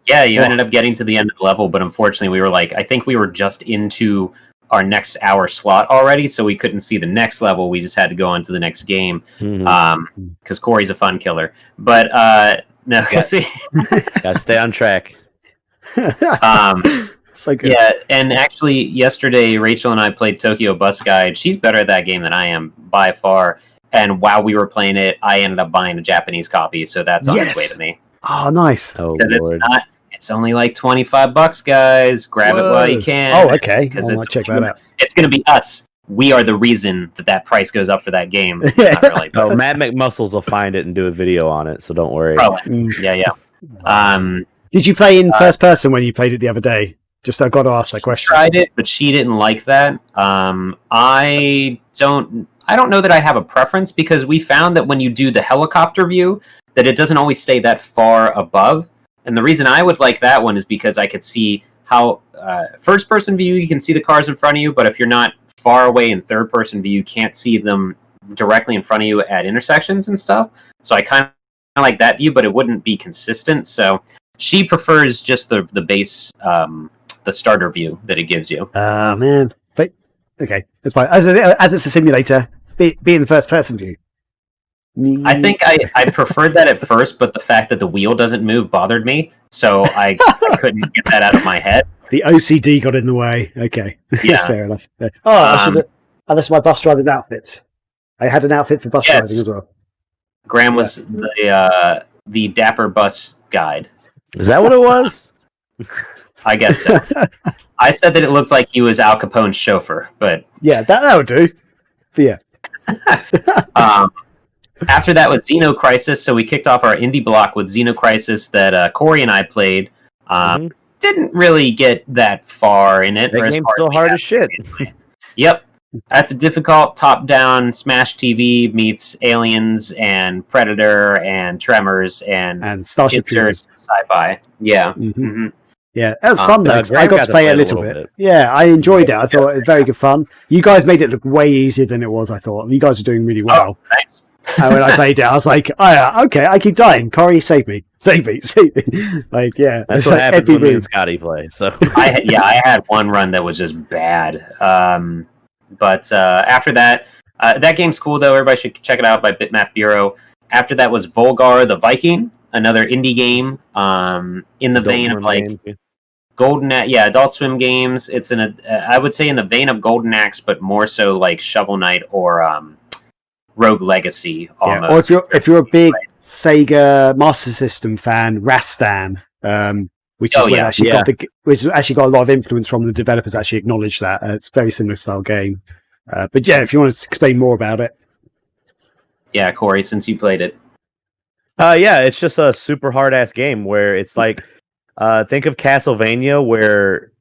Yeah, you ended up getting to the end of the level, but unfortunately we were I think we were just into our next hour slot already, so we couldn't see the next level. We just had to go on to the next game, because Corey's a fun killer. But, no. Gotta stay on track. So good. Yeah, and actually yesterday Rachel and I played Tokyo Bus Guide. She's better at that game than I am, by far. And while we were playing it, I ended up buying a Japanese copy, so that's on its way to me. Oh, nice. Because it's only like $25, guys. Grab it while you can. Oh, okay. I'll check that out. It's going to be us. We are the reason that price goes up for that game. Not really, but Matt McMuscles will find it and do a video on it, so don't worry. Probably. Yeah. Did you play in first person when you played it the other day? Just I've got to ask that question. I tried it, but she didn't like that. I don't know that I have a preference, because we found that when you do the helicopter view, that it doesn't always stay that far above. And the reason I would like that one is because I could see how first-person view, you can see the cars in front of you, but if you're not far away in third-person view, you can't see them directly in front of you at intersections and stuff. So I kind of like that view, but it wouldn't be consistent. So she prefers just the base, the starter view that it gives you. Oh, man. But, okay, that's fine. As it's a simulator, be in the first-person view. I think I preferred that at first, but the fact that the wheel doesn't move bothered me, so I couldn't get that out of my head. The OCD got in the way. Okay, yeah, fair enough. Oh, I should. Unless my bus driving outfit, I had an outfit for bus driving as well. Graham was the Dapper Bus Guide. Is that what it was? I guess so. I said that it looked like he was Al Capone's chauffeur, but yeah, that would do. But yeah. After that was Xenocrysis, so we kicked off our indie block with Xenocrysis that Corey and I played. Didn't really get that far in it. That game's still hard as shit. Yep. That's a difficult top-down Smash TV meets Aliens and Predator and Tremors and Starship Troopers sci-fi. Yeah. Yeah, that was fun though. I got to play it a little bit. Yeah, I enjoyed it. I thought it was very good fun. You guys made it look way easier than it was, I thought. You guys were doing really well. Oh, thanks. And when I played it, I was like, oh, yeah, okay, I keep dying. Corey, save me. Save me. Like, yeah. That's what happens when me and Scotty play. So I had one run that was just bad. But after that, That game's cool, though. Everybody should check it out by Bitmap Bureau. After that was Vulgar the Viking, another indie game in the vein of like Golden Axe. Yeah, Adult Swim games. It's I would say in the vein of Golden Axe, but more so like Shovel Knight or Rogue Legacy. Almost. Or if you're a big Sega Master System fan, Rastan. Which actually got a lot of influence from the developers. Actually acknowledge that it's a very similar style game. But yeah, if you want to explain more about it. Yeah, Corey, since you played it. Yeah, it's just a super hard ass game where it's like, think of Castlevania where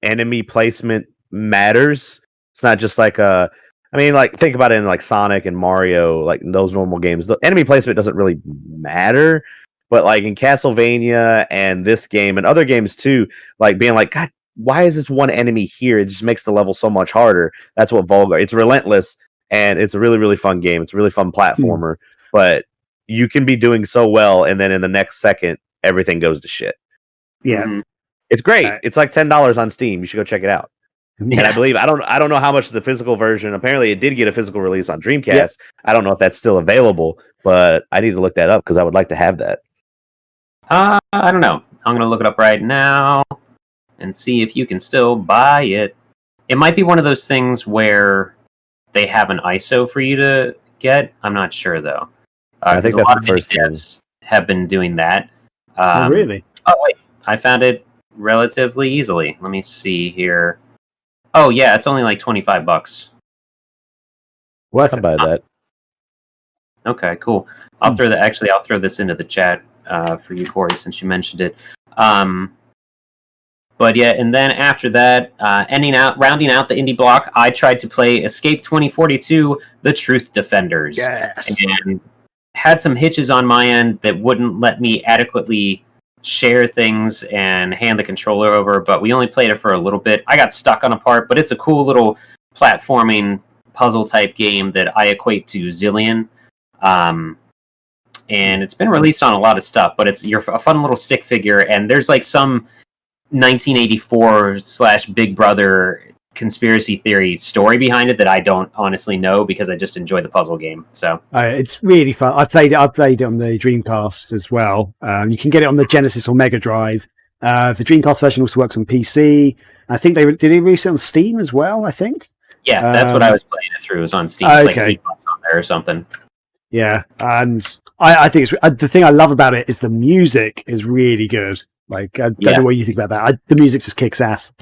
enemy placement matters. It's not just like think about it in like Sonic and Mario, like those normal games. The enemy placement doesn't really matter. But like in Castlevania and this game and other games too, like being like, God, why is this one enemy here? It just makes the level so much harder. That's what Vulgar. It's relentless and it's a really, really fun game. It's a really fun platformer, but you can be doing so well, and then in the next second, everything goes to shit. Yeah, it's great. It's like $10 on Steam. You should go check it out. Yeah. And I believe I don't know how much the physical version. Apparently, it did get a physical release on Dreamcast. Yep. I don't know if that's still available, but I need to look that up because I would like to have that. I don't know. I'm going to look it up right now and see if you can still buy it. It might be one of those things where they have an ISO for you to get. I'm not sure, though. I think that's the first thing. Have been doing that. Oh, really? Oh, wait. I found it relatively easily. Let me see here. Oh, yeah. It's only like $25. Well, I can buy that. Okay, cool. I'll throw this into the chat for you, Corey, since you mentioned it. But yeah, and then after that, rounding out the indie block, I tried to play Escape 2042: The Truth Defenders. Yes. And had some hitches on my end that wouldn't let me adequately share things and hand the controller over, but we only played it for a little bit. I got stuck on a part, but it's a cool little platforming puzzle type game that I equate to Zillion. And it's been released on a lot of stuff, but you're a fun little stick figure, and there's like some 1984/Big Brother conspiracy theory story behind it that I don't honestly know because I just enjoy the puzzle game. So it's really fun. I played it on the Dreamcast as well. You can get it on the Genesis or Mega Drive. The Dreamcast version also works on PC. I think did they release it on Steam as well, I think. Yeah, that's what I was playing it through. It was on Steam. It's like $8 on there or something. Yeah, and I think the thing I love about it is the music is really good. Like, I don't know what you think about that. The music just kicks ass.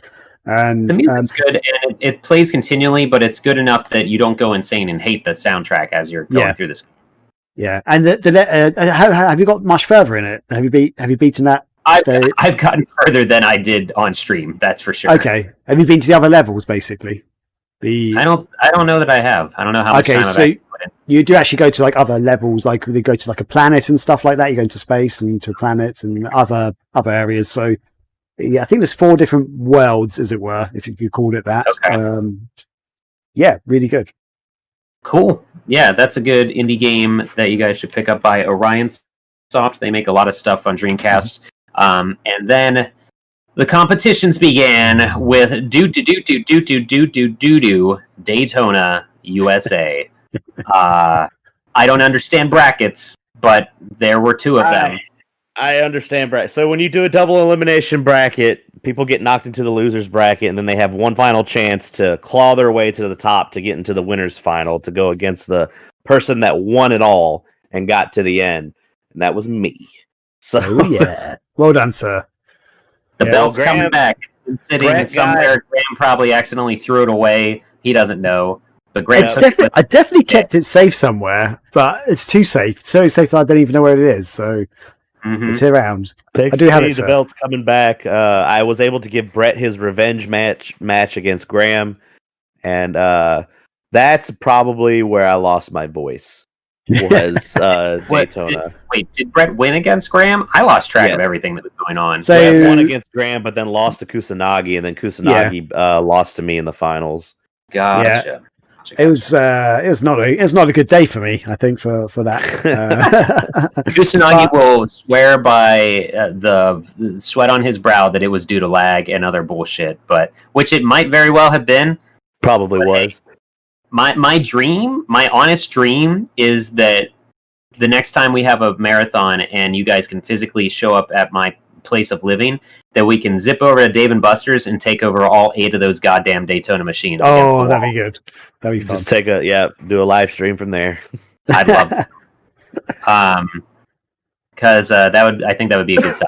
And the music's good, and it plays continually, but it's good enough that you don't go insane and hate the soundtrack as you're going through this. Yeah, and have you got much further in it? Have you beaten that? I've gotten further than I did on stream. That's for sure. Okay, have you been to the other levels basically? I don't know that I have. I don't know how much time I've actually put in. You do actually go to like other levels, like they go to like a planet and stuff like that. You go into space and into a planet and other areas. So yeah, I think there's 4 different worlds, as it were, if you called it that. Okay. Yeah, really good. Cool. Yeah, that's a good indie game that you guys should pick up by Orion Soft. They make a lot of stuff on Dreamcast. And then the competitions began with Daytona, USA. I don't understand brackets, but there were 2 of them. I understand brackets. So when you do a double elimination bracket, people get knocked into the loser's bracket, and then they have one final chance to claw their way to the top to get into the winner's final to go against the person that won it all and got to the end. And that was me. So yeah. Well done, sir. The belt's coming back. It's been sitting somewhere. Graham probably accidentally threw it away. He doesn't know. But Graham, I definitely kept it safe somewhere, but it's too safe. It's so safe that I don't even know where it is. So it's around. I do have it. The belt's coming back. I was able to give Brett his revenge match against Graham, and that's probably where I lost my voice. Was Daytona. Did Brett win against Graham? I lost track of everything that was going on. So Brett won against Graham, but then lost to Kusanagi, and then Kusanagi lost to me in the finals. Gotcha. Yeah. It was not a good day for me, I think, for that. Kusanagi will swear by the sweat on his brow that it was due to lag and other bullshit, but which it might very well have been. Probably was. my dream, my honest dream, is that the next time we have a marathon and you guys can physically show up at my place of living, that we can zip over to Dave & Buster's and take over all 8 of those goddamn Daytona machines. Oh, that'd be good. That'd be fun. Just do a live stream from there. I'd love to. Because I think that would be a good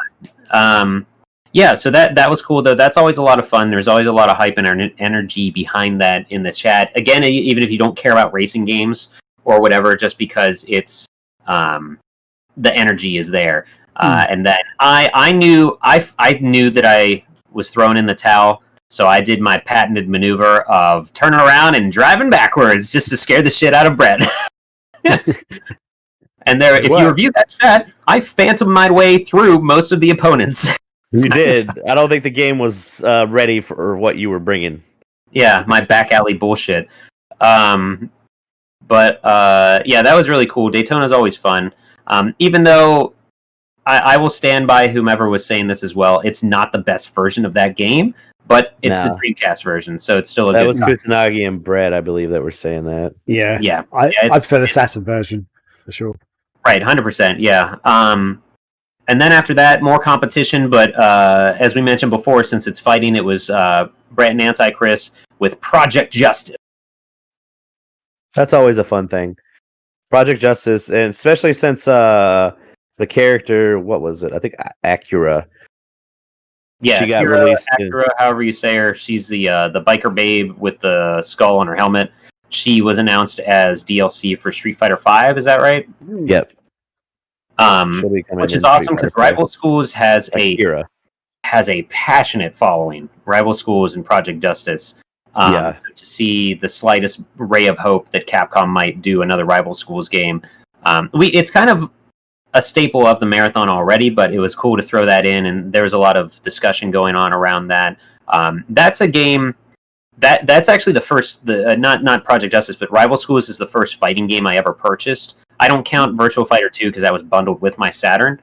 time. Yeah, so that was cool though. That's always a lot of fun. There's always a lot of hype and energy behind that in the chat. Again, even if you don't care about racing games or whatever, just because it's the energy is there. And then I knew that I was thrown in the towel, so I did my patented maneuver of turning around and driving backwards just to scare the shit out of Brett. And if you review that chat, I phantomed my way through most of the opponents. You did. I don't think the game was ready for what you were bringing. Yeah, my back alley bullshit. But that was really cool. Daytona's always fun. Even though I will stand by whomever was saying this as well, it's not the best version of that game, but it's the Dreamcast version, so it's still a good time. That was Kusanagi and Brett, I believe, that were saying that. Yeah. I prefer the Assassin version, for sure. Right, 100%, yeah. And then after that, more competition, but as we mentioned before, since it's fighting, it was Brett and Anti-Chris with Project Justice. That's always a fun thing. Project Justice, and especially since the character, what was it? I think Acura. Yeah, she got released. Acura, however you say her, she's the biker babe with the skull on her helmet. She was announced as DLC for Street Fighter V. Is that right? Yep. Which is awesome because Rival Schools has a passionate following. Rival Schools and Project Justice. To see the slightest ray of hope that Capcom might do another Rival Schools game. It's kind of a staple of the marathon already, but it was cool to throw that in, and there was a lot of discussion going on around that. That's a game that's actually the first, not Project Justice, but Rival Schools is the first fighting game I ever purchased. I don't count Virtua Fighter 2 because that was bundled with my Saturn.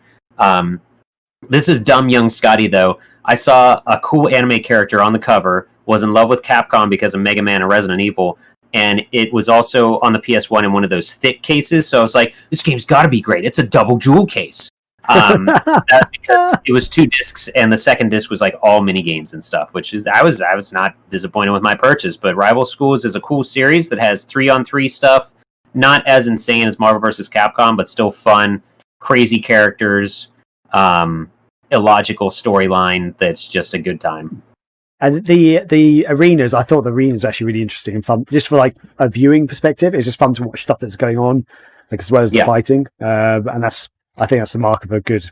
This is dumb young Scotty, though. I saw a cool anime character on the cover, was in love with Capcom because of Mega Man and Resident Evil, and it was also on the PS1 in one of those thick cases, so I was like, this game's got to be great. It's a double jewel case. Because it was 2 discs, and the second disc was like all mini games and stuff, which is I was not disappointed with my purchase. But Rival Schools is a cool series that has 3-on-3 stuff, not as insane as Marvel vs. Capcom, but still fun, crazy characters, illogical storyline that's just a good time. And the arenas, I thought the arenas were actually really interesting and fun, just for like a viewing perspective. It's just fun to watch stuff that's going on, like as well as the fighting, and I think that's the mark of a good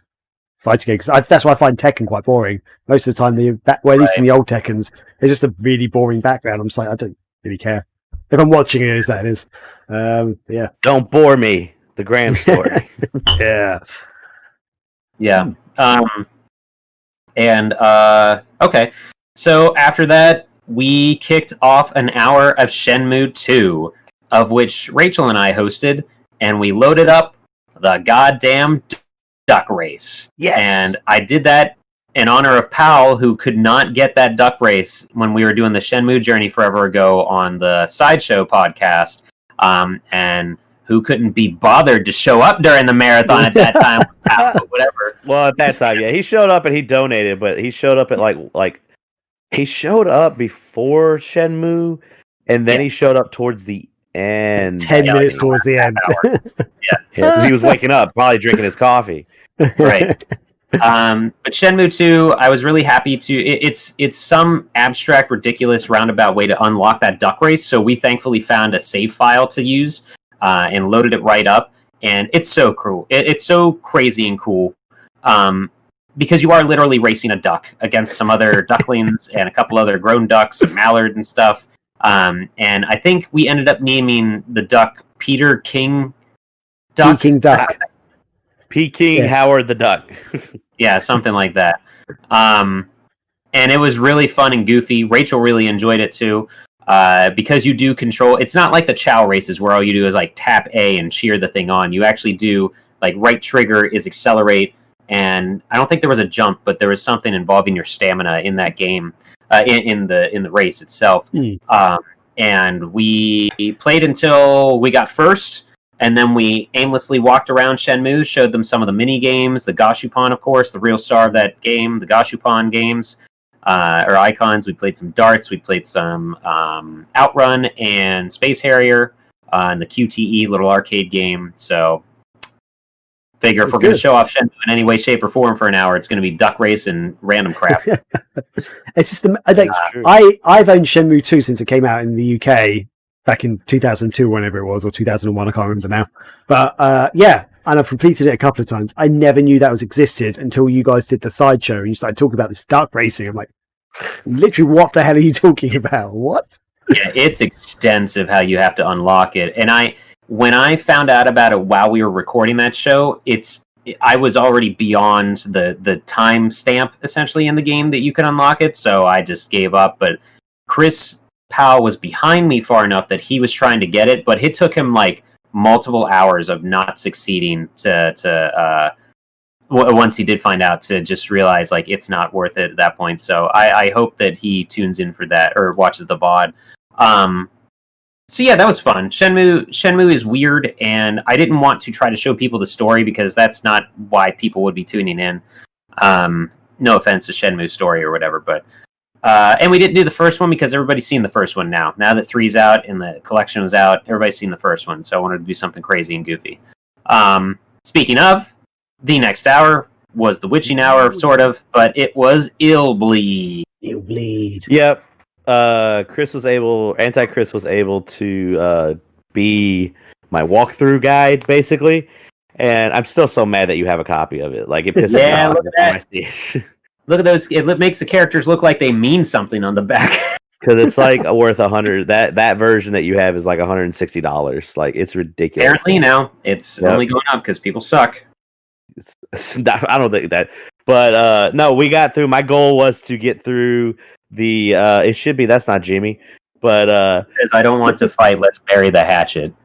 fighting game. Because that's why I find Tekken quite boring. Most of the time, at least in the old Tekkens, it's just a really boring background. I'm just like, I don't really care. If I'm watching it, that is. Yeah. Don't bore me. The grand story. Yeah. Yeah. Okay. So after that, we kicked off an hour of Shenmue 2, of which Rachel and I hosted, and we loaded up the goddamn duck race. Yes. And I did that in honor of Powell, who could not get that duck race when we were doing the Shenmue journey forever ago on the Sideshow podcast, and who couldn't be bothered to show up during the marathon at that time. But whatever. Well, at that time, yeah, he showed up and he donated, but he showed up at like he showed up before Shenmue, and then he showed up towards the end. 10 minutes towards the end. Because he was waking up, probably drinking his coffee. Right. But Shenmue 2, I was really happy to... It's some abstract, ridiculous, roundabout way to unlock that duck race, so we thankfully found a save file to use and loaded it right up, and it's so cool. It's so crazy and cool. Because you are literally racing a duck against some other ducklings and a couple other grown ducks, and mallard and stuff. And I think we ended up naming the duck Peter King Duck. Peking Duck. Peking Howard the Duck. Yeah, something like that. And it was really fun and goofy. Rachel really enjoyed it too. Because you do control... It's not like the Chow races where all you do is like tap A and cheer the thing on. You actually do, like, right trigger is accelerate, and I don't think there was a jump, but there was something involving your stamina in that game, in the race itself. and we played until we got first, and then we aimlessly walked around Shenmue, showed them some of the mini games, the Gashupon, of course, the real star of that game, the Gashupon games, or icons. We played some darts, we played some Outrun and Space Harrier, and the QTE little arcade game. So figure if we're going to show off Shenmue in any way, shape, or form for an hour, it's going to be duck race and random crap. It's just I think I've owned Shenmue 2 since it came out in the UK back in 2002, whenever it was, or 2001. I can't remember now. But yeah, and I've completed it a couple of times. I never knew that was existed until you guys did the sideshow and you started talking about this duck racing. I'm like, literally, what the hell are you talking about? What? Yeah, it's extensive how you have to unlock it. And when I found out about it while we were recording that show, I was already beyond the time stamp essentially in the game that you can unlock it, so I just gave up. But Chris Powell was behind me far enough that he was trying to get it, but it took him like multiple hours of not succeeding to once he did find out, to just realize like it's not worth it at that point. So I hope that he tunes in for that or watches the VOD. So yeah, that was fun. Shenmue is weird, and I didn't want to try to show people the story because that's not why people would be tuning in. No offense to Shenmue's story or whatever, but and we didn't do the first one because everybody's seen the first one now. Now that 3's out and the collection was out, everybody's seen the first one, so I wanted to do something crazy and goofy. Speaking of, the next hour was the witching hour, sort of, but it was Illbleed. Illbleed. Yep. Anti-Chris was able to be my walkthrough guide, basically. And I'm still so mad that you have a copy of it. Like, it pisses me off. Look at that. Look at those. It makes the characters look like they mean something on the back. Because it's like worth $100. That version that you have is like $160. Like, it's ridiculous. Apparently now it's only going up because people suck. I don't think that. But no, we got through. My goal was to get through the it should be, that's not Jimmy, but it says I don't want to fight, let's bury the hatchet.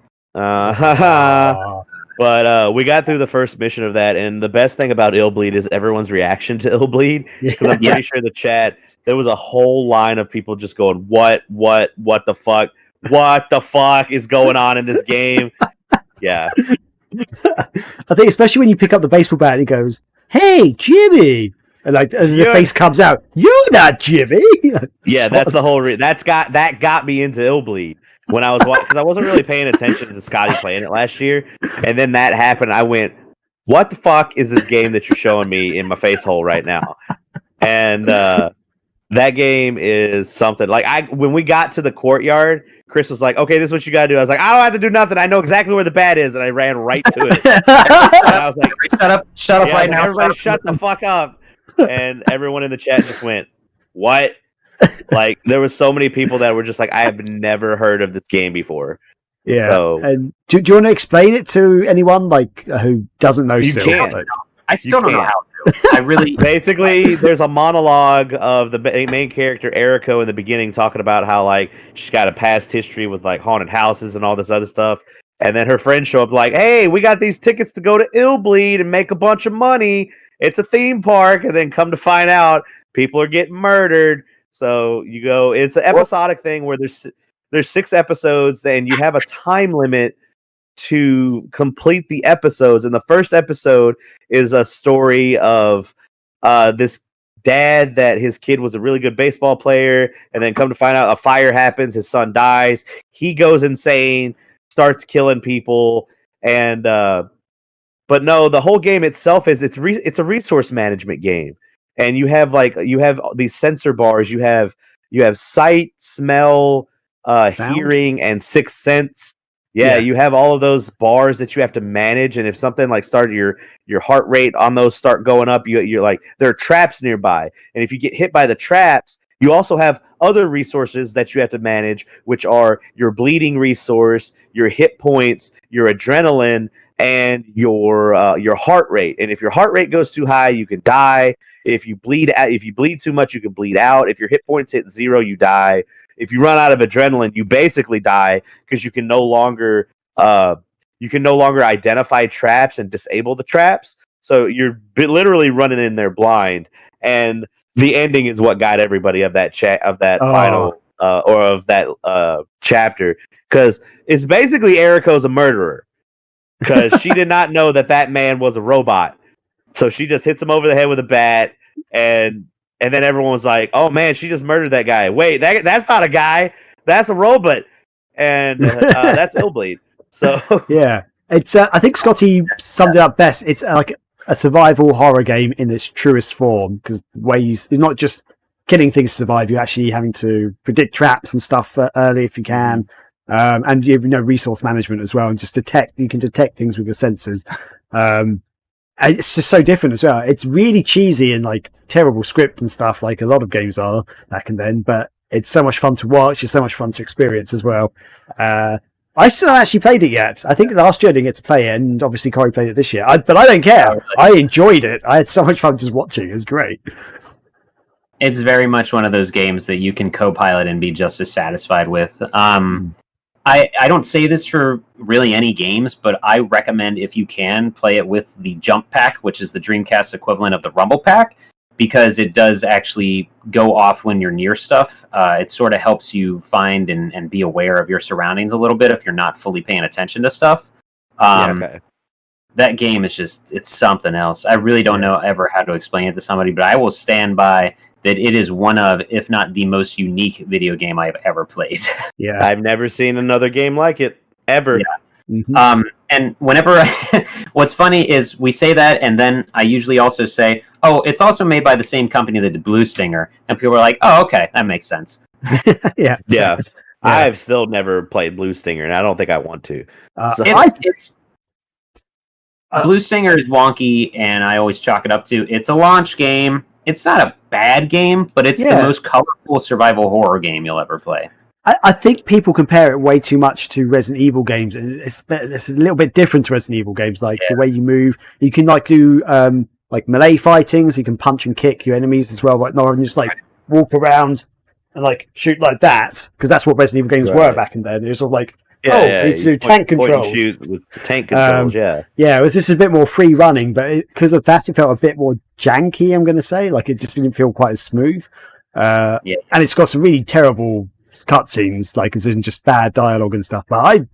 But we got through the first mission of that, and the best thing about Illbleed is everyone's reaction to Illbleed, because I'm pretty sure the chat, there was a whole line of people just going, what the fuck is going on in this game? Yeah. I think especially when you pick up the baseball bat and it goes, "Hey, Jimmy," and like the face comes out, "You're not Jimmy." Yeah, that's the whole. That got me into Illbleed when I was watching, because I wasn't really paying attention to Scotty playing it last year, and then that happened. I went, "What the fuck is this game that you're showing me in my face hole right now?" And that game is something. Like when we got to the courtyard, Chris was like, "Okay, this is what you gotta do." I was like, "I don't have to do nothing. I know exactly where the bat is," and I ran right to it. And I was like, "Shut up right now! Everybody, shut the fuck up!" And everyone in the chat just went, "What?" Like, there was so many people that were just like, "I have never heard of this game before." Yeah. So, and do you want to explain it to anyone like who doesn't know? You still? can. I still don't know how to. I really basically, there's a monologue of the main character Eriko in the beginning talking about how like she's got a past history with like haunted houses and all this other stuff, and then her friends show up like, "Hey, we got these tickets to go to Illbleed and make a bunch of money. It's a theme park," and then come to find out people are getting murdered. So you go. It's an episodic thing where there's 6 episodes, and you have a time limit to complete the episodes. And the first episode is a story of this dad that his kid was a really good baseball player, and then come to find out a fire happens, his son dies, he goes insane, starts killing people, and but no, the whole game itself is it's a resource management game, and you have these sensor bars. You have sight, smell, hearing, and sixth sense. Yeah, you have all of those bars that you have to manage, and if something like your heart rate on those start going up, you're like, there are traps nearby, and if you get hit by the traps, you also have other resources that you have to manage, which are your bleeding resource, your hit points, your adrenaline, and your heart rate. And if your heart rate goes too high, you can die. If you bleed too much, you can bleed out. If your hit points hit 0, you die. If you run out of adrenaline, you basically die because you can no longer identify traps and disable the traps. So you're literally running in there blind. And the ending is what got everybody of that final or of that chapter, because it's basically Eriko's a murderer, because she did not know that man was a robot, so she just hits him over the head with a bat, and then everyone was like, "Oh man, she just murdered that guy." Wait, that's not a guy, that's a robot, and that's Illbleed. So yeah, it's I think Scotty summed it up best. It's like a survival horror game in its truest form, because it's not just killing things to survive. You're actually having to predict traps and stuff early if you can, and you have resource management as well, and just you can detect things with your sensors. And it's just so different as well. It's really cheesy and like terrible script and stuff, like a lot of games are back and then, but it's so much fun to watch. It's so much fun to experience as well. I still haven't actually played it yet. I think last year I didn't get to play it, and obviously Corey played it this year. But I don't care. Oh, really? I enjoyed it. I had so much fun just watching. It was great. It's very much one of those games that you can co-pilot and be just as satisfied with. I don't say this for really any games, but I recommend, if you can, play it with the Jump Pack, which is the Dreamcast equivalent of the Rumble Pack, because it does actually go off when you're near stuff. It sort of helps you find and be aware of your surroundings a little bit if you're not fully paying attention to stuff. Okay. That game is it's something else. I really don't know ever how to explain it to somebody, but I will stand by that it is one of, if not the most unique video game I've ever played. Yeah, I've never seen another game like it, ever. Yeah. Mm-hmm. And whenever what's funny is we say that, and then I usually also say, "Oh, it's also made by the same company that did Blue Stinger," and people are like, "Oh, okay, that makes sense." Yeah. I've still never played Blue Stinger, and I don't think I want to. Blue Stinger is wonky, and I always chalk it up to it's a launch game. It's not a bad game, but it's the most colorful survival horror game you'll ever play. I think people compare it way too much to Resident Evil games, and it's a little bit different to Resident Evil games. Like the way you move, you can like do like melee fighting, so you can punch and kick your enemies as well, but not just like walk around and like shoot like that, because that's what Resident Evil games were back in then. It was sort of like it's tank controls. Shoot with tank controls, it was just a bit more free running, but because of that, it felt a bit more janky. I'm going to say, like it just didn't feel quite as smooth. And it's got some really terrible cutscenes, like it's just bad dialogue and stuff. But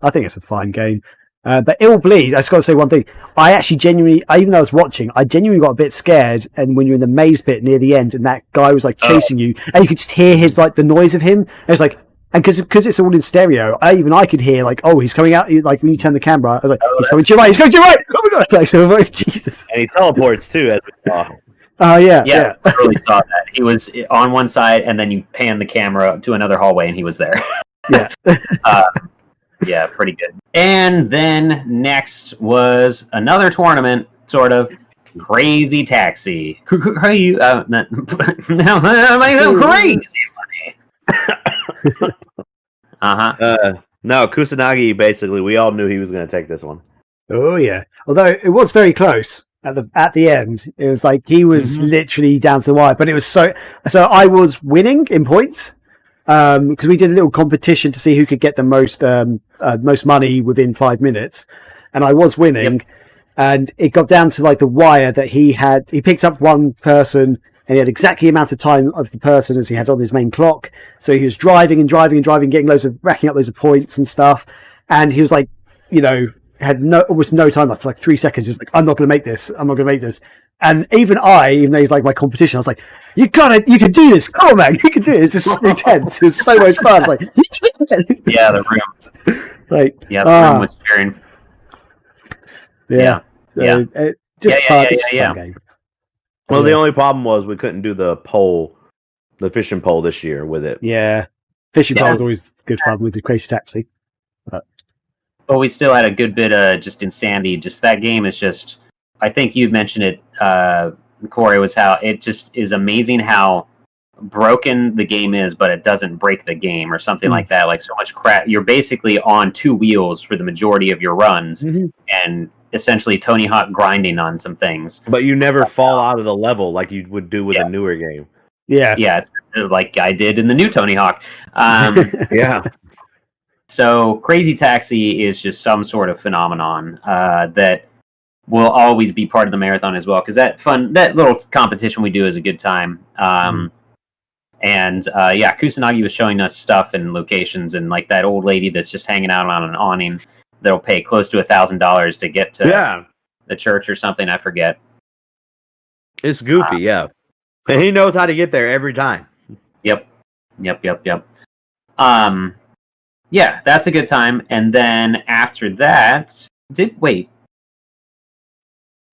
I think it's a fine game. But Illbleed, I just got to say one thing. I actually genuinely, even though I was watching, I genuinely got a bit scared. And when you're in the maze pit near the end, and that guy was like chasing you, and you could just hear his like the noise of him. And it's like, and because it's all in stereo, I could hear like, oh, he's coming out. Like when you turn the camera, I was like, he's coming to your right. He's coming to your right. Oh my god! Like, so like, Jesus. And he teleports too, as we saw. Oh yeah. I really saw that. He was on one side, and then you pan the camera to another hallway, and he was there. Yeah, pretty good. And then next was another tournament, sort of Crazy Taxi. Crazy No, Kusanagi, basically, we all knew he was going to take this one. Oh yeah, although it was very close at the end. It was like he was literally down to the wire, but it was so I was winning in points because we did a little competition to see who could get the most money within 5 minutes, and I was winning. And it got down to like the wire that he picked up one person, and he had exactly the amount of time of the person as he had on his main clock. So he was driving, racking up loads of points and stuff. And he was like, had almost no time left, for like 3 seconds. He was like, I'm not going to make this. And even though he's like my competition, I was like, you can do this. Come on, man, you can do it. It's just intense. It was so much fun. Like, the room. Like, the room was cheering. Fun game. Well, the only problem was we couldn't do the fishing pole this year with it. Yeah, fishing pole is always good fun with the Crazy Taxi. But we still had a good bit of just insanity. Just that game is just, I think you mentioned it, Corey, was how it just is amazing how broken the game is, but it doesn't break the game or something like that. Like so much crap. You're basically on two wheels for the majority of your runs, and essentially Tony Hawk grinding on some things. But you never fall out of the level like you would do with a newer game. Yeah, it's like I did in the new Tony Hawk. So Crazy Taxi is just some sort of phenomenon that will always be part of the marathon as well, because that little competition we do is a good time. And Kusanagi was showing us stuff and locations, and like that old lady that's just hanging out on an awning that'll pay close to $1,000 to get to the church or something. I forget. It's goofy, yeah. And he knows how to get there every time. Yep. Yeah, that's a good time. And then after that, did we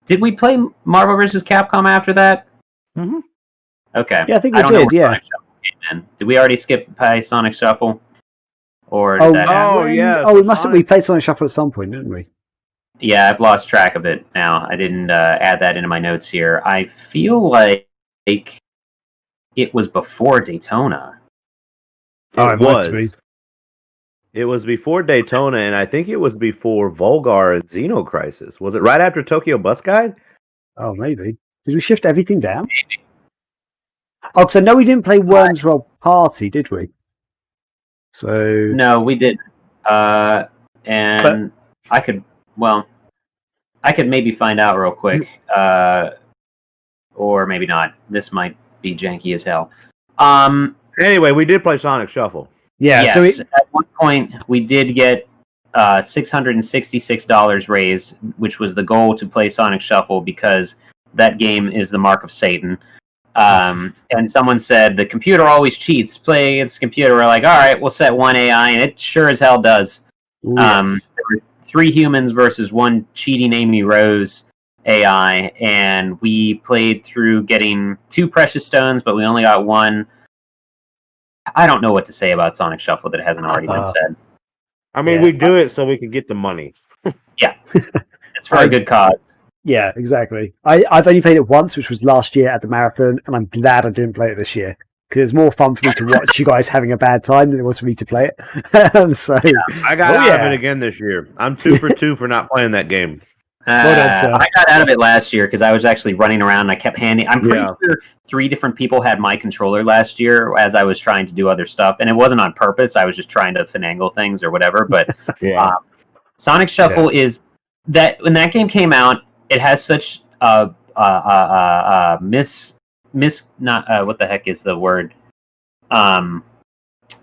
play Marvel vs. Capcom after that? Mm-hmm. Okay. Yeah, I think we did. Yeah. Did we already skip by Sonic Shuffle? Or we must have. We played Sonic Shuffle at some point, didn't we? Yeah, I've lost track of it now. I didn't add that into my notes here. I feel like it was before Daytona. It was before Daytona, and I think it was before Vulgar and Xenocrysis. Was it right after Tokyo Bus Guide? Oh, maybe. Did we shift everything down? Maybe. Oh, because I know we didn't play Worms World Party, did we? So no, we didn't. And I could maybe find out real quick, or maybe not. This might be janky as hell. Anyway, we did play Sonic Shuffle. Yeah. Yes, so at one point we did get $666 raised, which was the goal to play Sonic Shuffle because that game is the mark of Satan. And someone said the computer always cheats. Play against the computer. We're like, all right, we'll set one AI, and it sure as hell does. Yes. There were 3 humans versus 1 cheating Amy Rose AI, and we played through getting 2 precious stones, but we only got 1. I don't know what to say about Sonic Shuffle that hasn't already been said. I mean, we do it so we can get the money. Yeah, it's for a good cause. Yeah, exactly. I've only played it once, which was last year at the marathon, and I'm glad I didn't play it this year because it's more fun for me to watch you guys having a bad time than it was for me to play it. I got out of it again this year. I'm 2 for 2 for not playing that game. I got out of it last year because I was actually running around and I kept handing. I'm pretty sure 3 different people had my controller last year as I was trying to do other stuff, and it wasn't on purpose. I was just trying to finagle things or whatever. But Sonic Shuffle is that when that game came out, it has such what the heck is the word?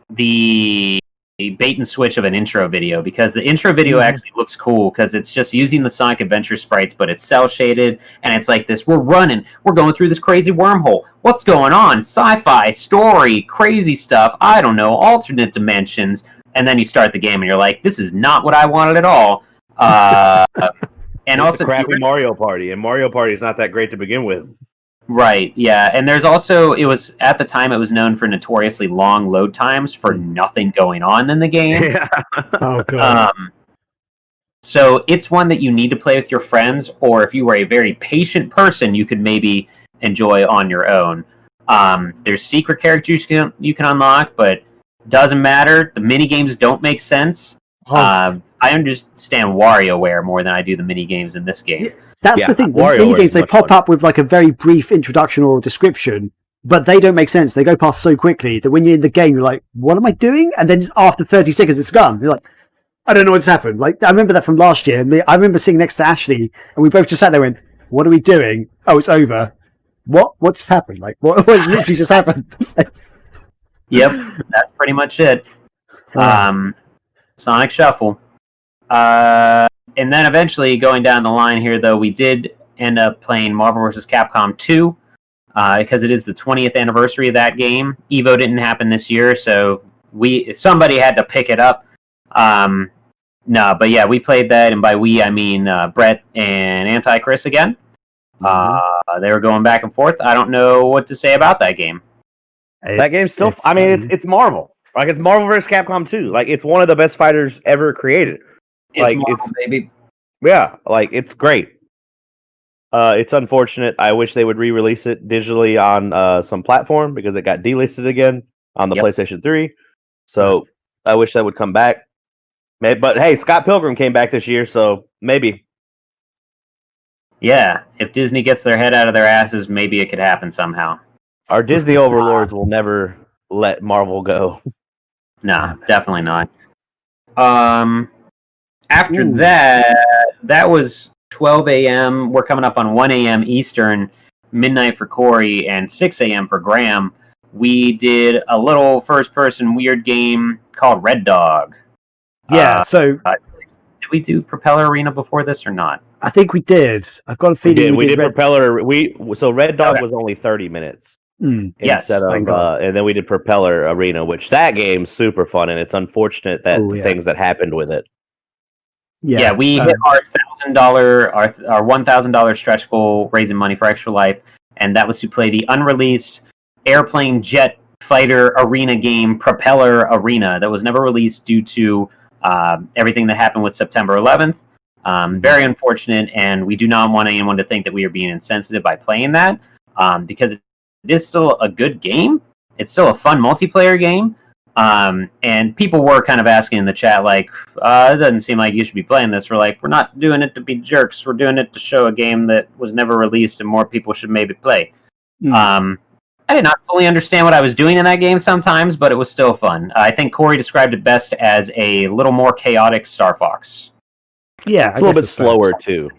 The bait and switch of an intro video, because the intro video actually looks cool because it's just using the Sonic Adventure sprites, but it's cell shaded and it's like this. We're going through this crazy wormhole. What's going on? Sci-fi, story, crazy stuff. I don't know, alternate dimensions. And then you start the game and you're like, this is not what I wanted at all. And it's also a crappy Mario Party, and Mario Party is not that great to begin with. Right, yeah. And there's also, at the time it was known for notoriously long load times for nothing going on in the game. Yeah. Oh, God. So it's one that you need to play with your friends, or if you were a very patient person, you could maybe enjoy on your own. There's secret characters you can unlock, but doesn't matter. The mini games don't make sense. I understand WarioWare more than I do the mini games in this game. Yeah, that's the thing. The mini games, they pop up with like a very brief introduction or description, but they don't make sense. They go past so quickly that when you're in the game, you're like, "What am I doing?" And then just after 30 seconds, it's gone. You're like, "I don't know what's happened." Like I remember that from last year. And I remember sitting next to Ashley, and we both just sat there and went, "What are we doing? Oh, it's over. What just happened? Like what literally just happened?" Yep, that's pretty much it. Sonic Shuffle. And then eventually, going down the line here, though, we did end up playing Marvel vs. Capcom 2, because it is the 20th anniversary of that game. EVO didn't happen this year, so somebody had to pick it up. But yeah, we played that, and by we, I mean Brett and Anti-Chris again. They were going back and forth. I don't know what to say about that game. That game's still... it's Marvel. Like, it's Marvel vs. Capcom 2. Like, it's one of the best fighters ever created. It's baby. Yeah, like, it's great. It's unfortunate. I wish they would re-release it digitally on some platform because it got delisted again on the PlayStation 3. So, I wish that would come back. But, hey, Scott Pilgrim came back this year, so maybe. Yeah, if Disney gets their head out of their asses, maybe it could happen somehow. Our Disney overlords will never let Marvel go. No, definitely not. After that was 12 a.m. We're coming up on 1 a.m. Eastern, midnight for Corey, and 6 a.m. for Graham. we did a little first-person weird game called Red Dog. Yeah, did we do Propeller Arena before this or not? I think we did. I've got a feeling we did Propeller. So Red Dog was only 30 minutes. Yes, and then we did Propeller Arena, which that game's super fun, and it's unfortunate that the things that happened with it. Yeah, we hit our $1,000 stretch goal, raising money for Extra Life, and that was to play the unreleased airplane jet fighter arena game Propeller Arena that was never released due to everything that happened with September 11th. Very unfortunate, and we do not want anyone to think that we are being insensitive by playing that, because it is still a good game. It's still a fun multiplayer game. And people were kind of asking in the chat, like, it doesn't seem like you should be playing this. We're like, we're not doing it to be jerks. We're doing it to show a game that was never released and more people should maybe play. I did not fully understand what I was doing in that game sometimes, but it was still fun. I think Corey described it best as a little more chaotic Star Fox. Yeah, it's a little bit slower too.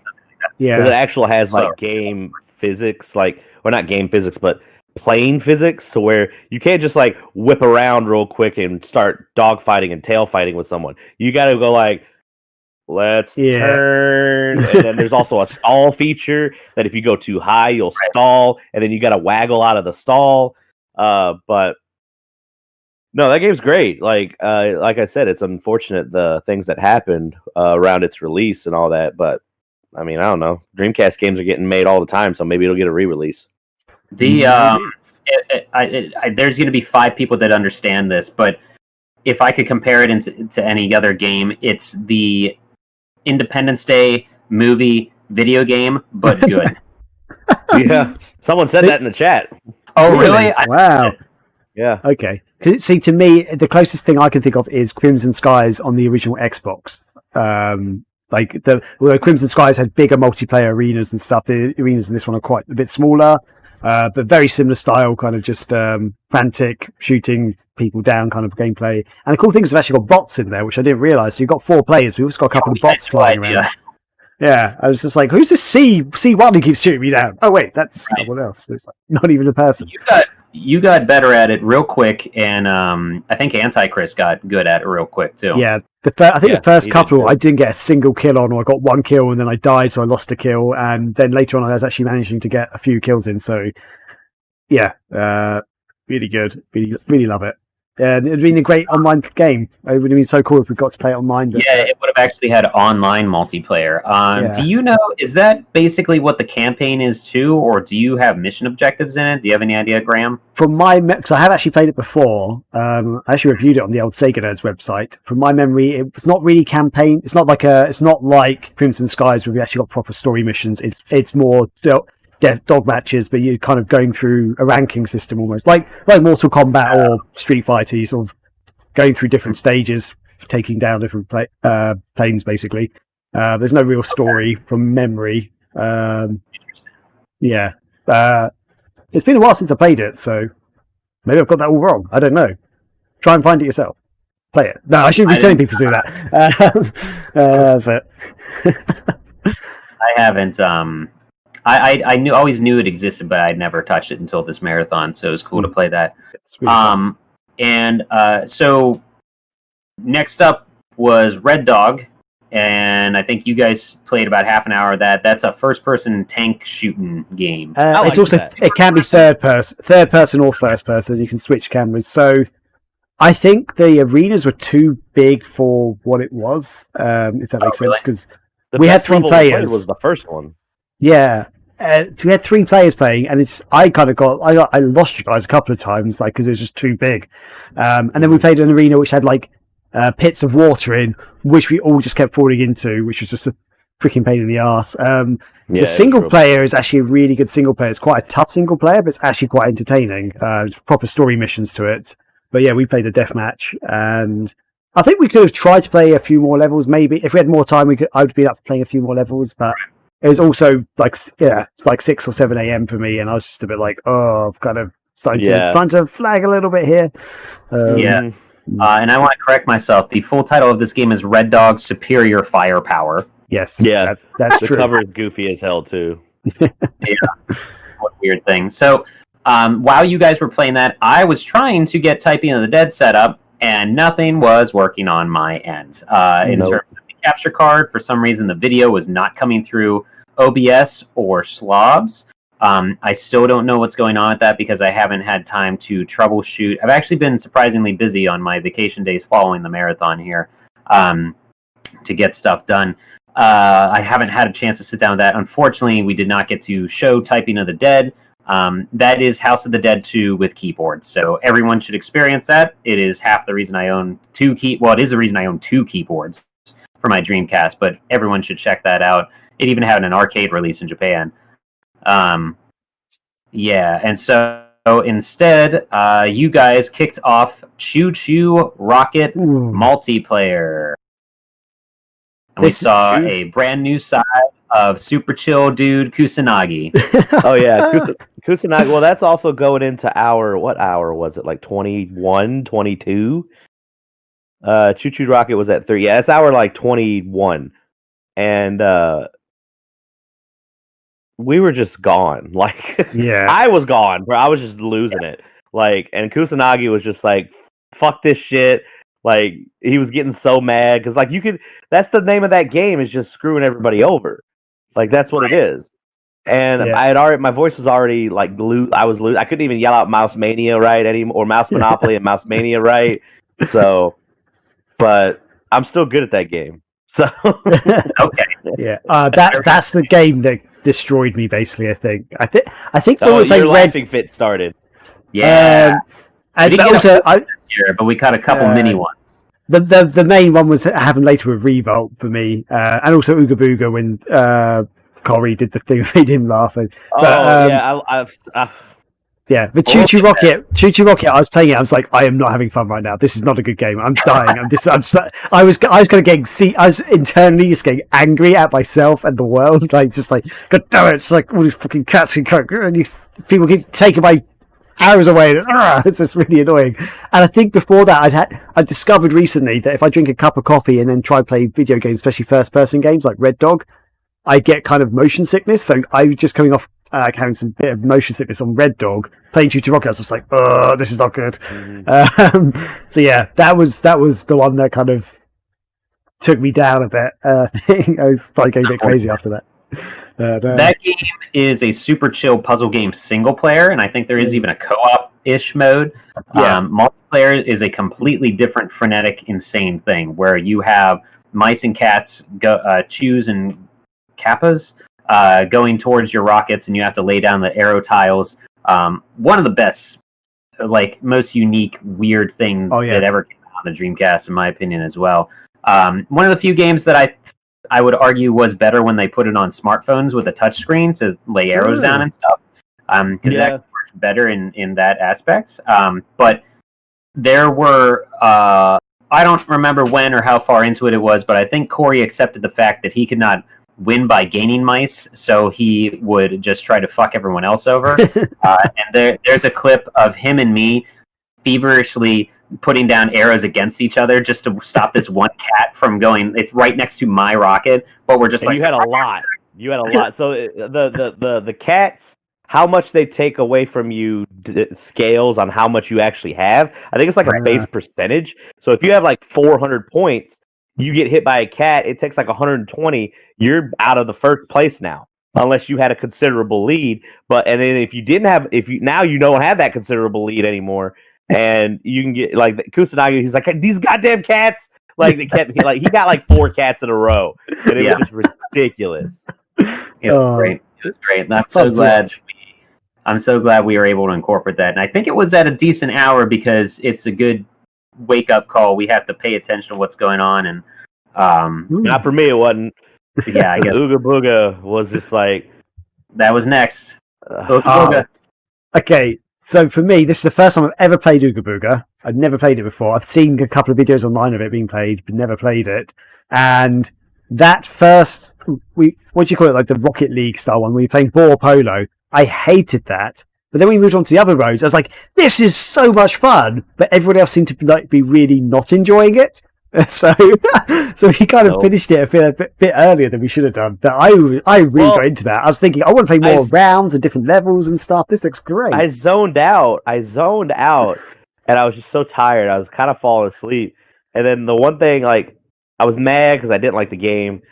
Yeah, because it actually has like game physics, not game physics, but plane physics, so where you can't just like whip around real quick and start dogfighting and tail fighting with someone. You got to go like, let's turn, and then there's also a stall feature that if you go too high, you'll stall, and then you got to waggle out of the stall. But no, that game's great. Like I said, it's unfortunate the things that happened around its release and all that. But I mean, I don't know. Dreamcast games are getting made all the time, so maybe it'll get a re-release. There's going to be 5 people that understand this, but if I could compare it to any other game, it's the Independence Day movie video game, but good. Yeah, someone said that in the chat. Oh, really? Wow. Yeah. Okay. See, to me, the closest thing I can think of is Crimson Skies on the original Xbox. Although Crimson Skies had bigger multiplayer arenas and stuff, the arenas in this one are quite a bit smaller. But very similar style, kind of just frantic, shooting people down kind of gameplay. And the cool thing is they've actually got bots in there, which I didn't realise. So you've got 4 players, we've also got a couple of bots flying around. Yeah, I was just like, who's this C1 who keeps shooting me down? Oh wait, that's someone else. It's like, not even a person. You got better at it real quick, and I think Antichrist got good at it real quick too. Yeah, I think the first couple I didn't get a single kill on, or I got 1 kill and then I died, so I lost a kill, and then later on I was actually managing to get a few kills in. So yeah, really good, really love it. And it'd been a great online game. It would have been so cool if we got to play it online. But, yeah, it would have actually had online multiplayer. Do you know, is that basically what the campaign is too, or do you have mission objectives in it? Do you have any idea, Graham? From because I have actually played it before. I actually reviewed it on the old Sega Nerds website. From my memory, it was not really campaign. It's not like Crimson Skies where we actually got proper story missions. It's more dog matches, but you're kind of going through a ranking system almost like Mortal Kombat or Street Fighter. You sort of going through different stages, taking down different planes basically. There's no real story from memory. It's been a while since I played it, so maybe I've got that all wrong. I don't know. Try and find it yourself. Play it. No, I shouldn't be telling people to do that. But I haven't. I always knew it existed, but I'd never touched it until this marathon. So it was cool to play that. Really so next up was Red Dog, and I think you guys played about half an hour of that. That's a first-person tank shooting game. It's also it can be third person or first person. You can switch cameras. So I think the arenas were too big for what it was. If that makes sense, because we had 3 players. Was the first one? Yeah. We had 3 players playing, and I lost you guys a couple of times, like, because it was just too big. And then we played an arena which had like pits of water in, which we all just kept falling into, which was just a freaking pain in the arse. The single player is actually a really good single player. It's quite a tough single player, but it's actually quite entertaining. There's proper story missions to it. But yeah, we played the deathmatch, and I think we could have tried to play a few more levels. Maybe if we had more time, I would be up for playing a few more levels, but. It was also it's like 6 or 7 a.m. for me, and I was just a bit like, I've kind of starting to flag a little bit here. And I want to correct myself. The full title of this game is Red Dog Superior Firepower. Yes, that's true. The cover is goofy as hell too. Yeah, what a weird thing. So while you guys were playing that, I was trying to get Typing of the Dead set up, and nothing was working on my end. In terms of the capture card, for some reason, the video was not coming through OBS or slobs. I still don't know what's going on with that because I haven't had time to troubleshoot. I've actually been surprisingly busy on my vacation days following the marathon here to get stuff done. I haven't had a chance to sit down with that. Unfortunately, we did not get to show Typing of the Dead. That is House of the Dead 2 with keyboards, so everyone should experience that. It is half the reason I own it is the reason I own 2 keyboards for my Dreamcast, but everyone should check that out. It even had an arcade release in Japan. And so instead, you guys kicked off Choo Choo Rocket multiplayer. And we saw a brand new side of super chill dude Kusanagi. Oh yeah, Kusanagi. Well, that's also going into what hour was it? Like 21, 22? Choo Choo Rocket was at 3. Yeah, it's hour like 21. And we were just gone. Like, yeah, I was gone, bro. I was just losing it. Like, and Kusanagi was just like, fuck this shit. Like, he was getting so mad because, like, that's the name of that game, is just screwing everybody over. Like, that's what it is. And my voice was already like I was losing. I couldn't even yell out Mouse Mania right anymore, or Mouse Monopoly and Mouse Mania right. So, but I'm still good at that game. So, okay, yeah, that's the game that destroyed me. Basically, I think when we played laughing fit started. Yeah, and we also this year, but we caught a couple mini ones. The main one happened later with Revolt for me, and also Ooga Booga when Corey did the thing that made him laugh. But, the Choo Choo Rocket, I was playing it. I was like, I am not having fun right now. This is not a good game. I'm dying. I was kind of getting. I was internally just getting angry at myself and the world. Like, just like, God damn it! It's like all these fucking cats and people keep taking my arrows away. It's just really annoying. And I think before that, I discovered recently that if I drink a cup of coffee and then try play video games, especially first-person games like Red Dog, I get kind of motion sickness. So I was just coming off having some bit of motion sickness on Red Dog, playing Choo Choo Rocket. I was just like, oh, this is not good. So yeah, that was the one that kind of took me down a bit. I started getting a bit crazy after that. That game is a super chill puzzle game single player, and I think there is even a co-op-ish mode. Multiplayer is a completely different, frenetic, insane thing where you have mice and cats choose and kappas going towards your rockets, and you have to lay down the arrow tiles. One of the best, like, most unique, weird thing that ever came out on the Dreamcast, in my opinion, as well. One of the few games that I would argue was better when they put it on smartphones with a touchscreen to lay arrows down and stuff, because that works better in that aspect. But there were I don't remember when or how far into it was, but I think Corey accepted the fact that he could not win by gaining mice, so he would just try to fuck everyone else over. And there's a clip of him and me feverishly putting down arrows against each other just to stop this one cat from going. It's right next to my rocket, but we're just you had a lot. So the cats, how much they take away from you scales on how much you actually have. I think it's like a base percentage. So if you have like 400 points, you get hit by a cat, it takes like 120. You're out of the first place now, unless you had a considerable lead. And then if you now you don't have that considerable lead anymore. And you can get like Kusanagi. He's like, these goddamn cats. Like, they kept he got like 4 cats in a row, and it was just ridiculous. It was great. It was great. And I'm so glad we were able to incorporate that. And I think it was at a decent hour because it's a good wake up call. We have to pay attention to what's going on. And not for me, it wasn't. Yeah, I guess Ooga Booga was just like that was next. Okay. So for me, this is the first time I've ever played Ooga Booga. I'd never played it before. I've seen a couple of videos online of it being played, but never played it. And that first, what do you call it, like the Rocket League style one, where you're playing ball polo, I hated that. But then we moved on to the other roads. I was like, this is so much fun. But everyone else seemed to be really not enjoying it. So we kind of finished it a bit earlier than we should have done. But I really got into that. I was thinking, I want to play more rounds and different levels and stuff. This looks great. I zoned out, and I was just so tired. I was kind of falling asleep. And then the one thing, like, I was mad because I didn't like the game.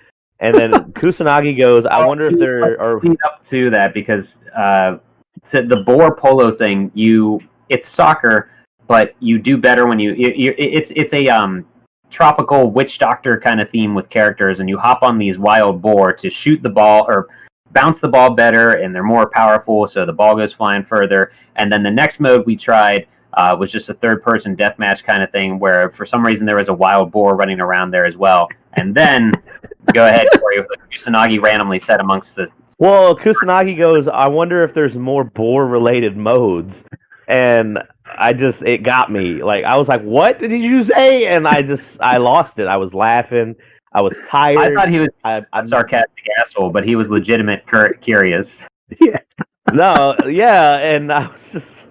And then Kusanagi goes, I wonder if there are up to that because so the boar polo thing. It's soccer, but you do better when it's a tropical witch doctor kind of theme with characters, and you hop on these wild boar to shoot the ball or bounce the ball better, and they're more powerful, so the ball goes flying further. And then the next mode we tried was just a third-person deathmatch kind of thing, where for some reason there was a wild boar running around there as well. And then go ahead, Corey, Kusanagi randomly set amongst the. Well, Kusanagi goes, I wonder if there's more boar-related modes. And it got me. Like, I was like, what did you say? And I lost it. I was laughing. I was tired. I thought he was a sarcastic asshole, but he was legitimate curious. Yeah. No, yeah. And I was just,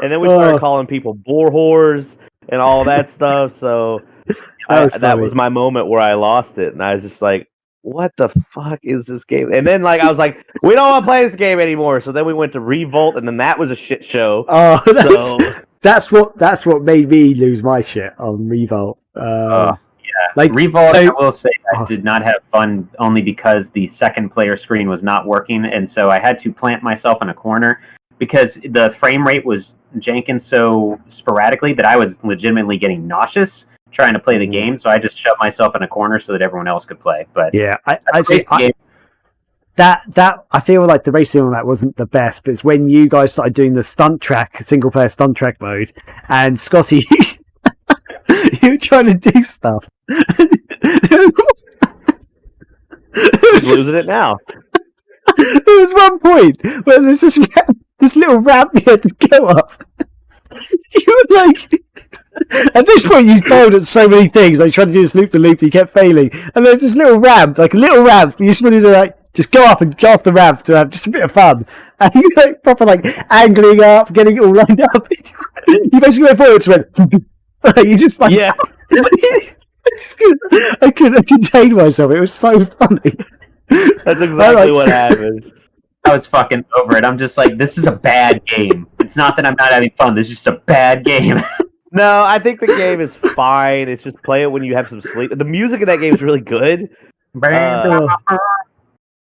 and then we started calling people boar whores and all that stuff. So that was my moment where I lost it. And I was just like, what the fuck is this game? And then, like, I was like, we don't want to play this game anymore. So then we went to Revolt, and then that was a shit show. Oh, that's what made me lose my shit on Revolt. Yeah, like Revolt. I will say I did not have fun only because the second player screen was not working, and so I had to plant myself in a corner because the frame rate was janking so sporadically that I was legitimately getting nauseous trying to play the game, so I just shoved myself in a corner so that everyone else could play. But yeah, I'd say that I feel like the racing on that wasn't the best, but it's when you guys started doing the single player stunt track mode, and Scotty, you were trying to do stuff. He's losing it now. There was one point where there's this little ramp you had to go up. You were like, at this point you failed at so many things. Like, tried to do this loop the loop, you kept failing. And there's this little ramp, like a little ramp. You just wanted to like just go up and go off the ramp to have just a bit of fun. And you like proper like angling up, getting it all lined up. You basically went forward and went. You just like yeah. I couldn't contain myself. It was so funny. That's exactly what happened. I was fucking over it. I'm just like, this is a bad game. It's not that I'm not having fun. This is just a bad game. No, I think the game is fine. It's just play it when you have some sleep. The music in that game is really good.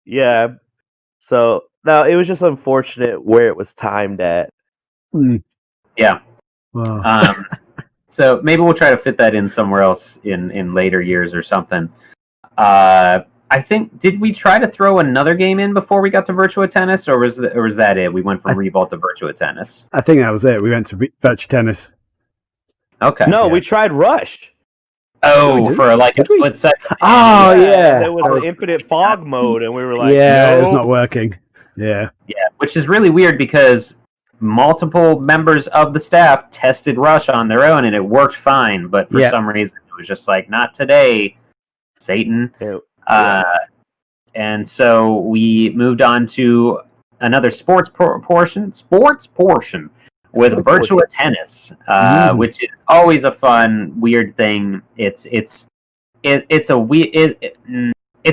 Yeah. So, no, it was just unfortunate where it was timed at. Yeah. So maybe we'll try to fit that in somewhere else in later years or something. I think, did we try to throw another game in before we got to Virtua Tennis, or was that it? We went from Revolt to Virtua Tennis. I think that was it. We went to Virtua Tennis. Okay. No, we tried Rush. Oh, for like a split second. Oh, yeah. There was an infinite fog mode, and we were like, yeah, it's not working. Yeah. Yeah, which is really weird because multiple members of the staff tested Rush on their own, and it worked fine, but for some reason, it was just like, not today, Satan. And so we moved on to another sports portion with Virtua Tennis, which is always a fun, weird thing. It's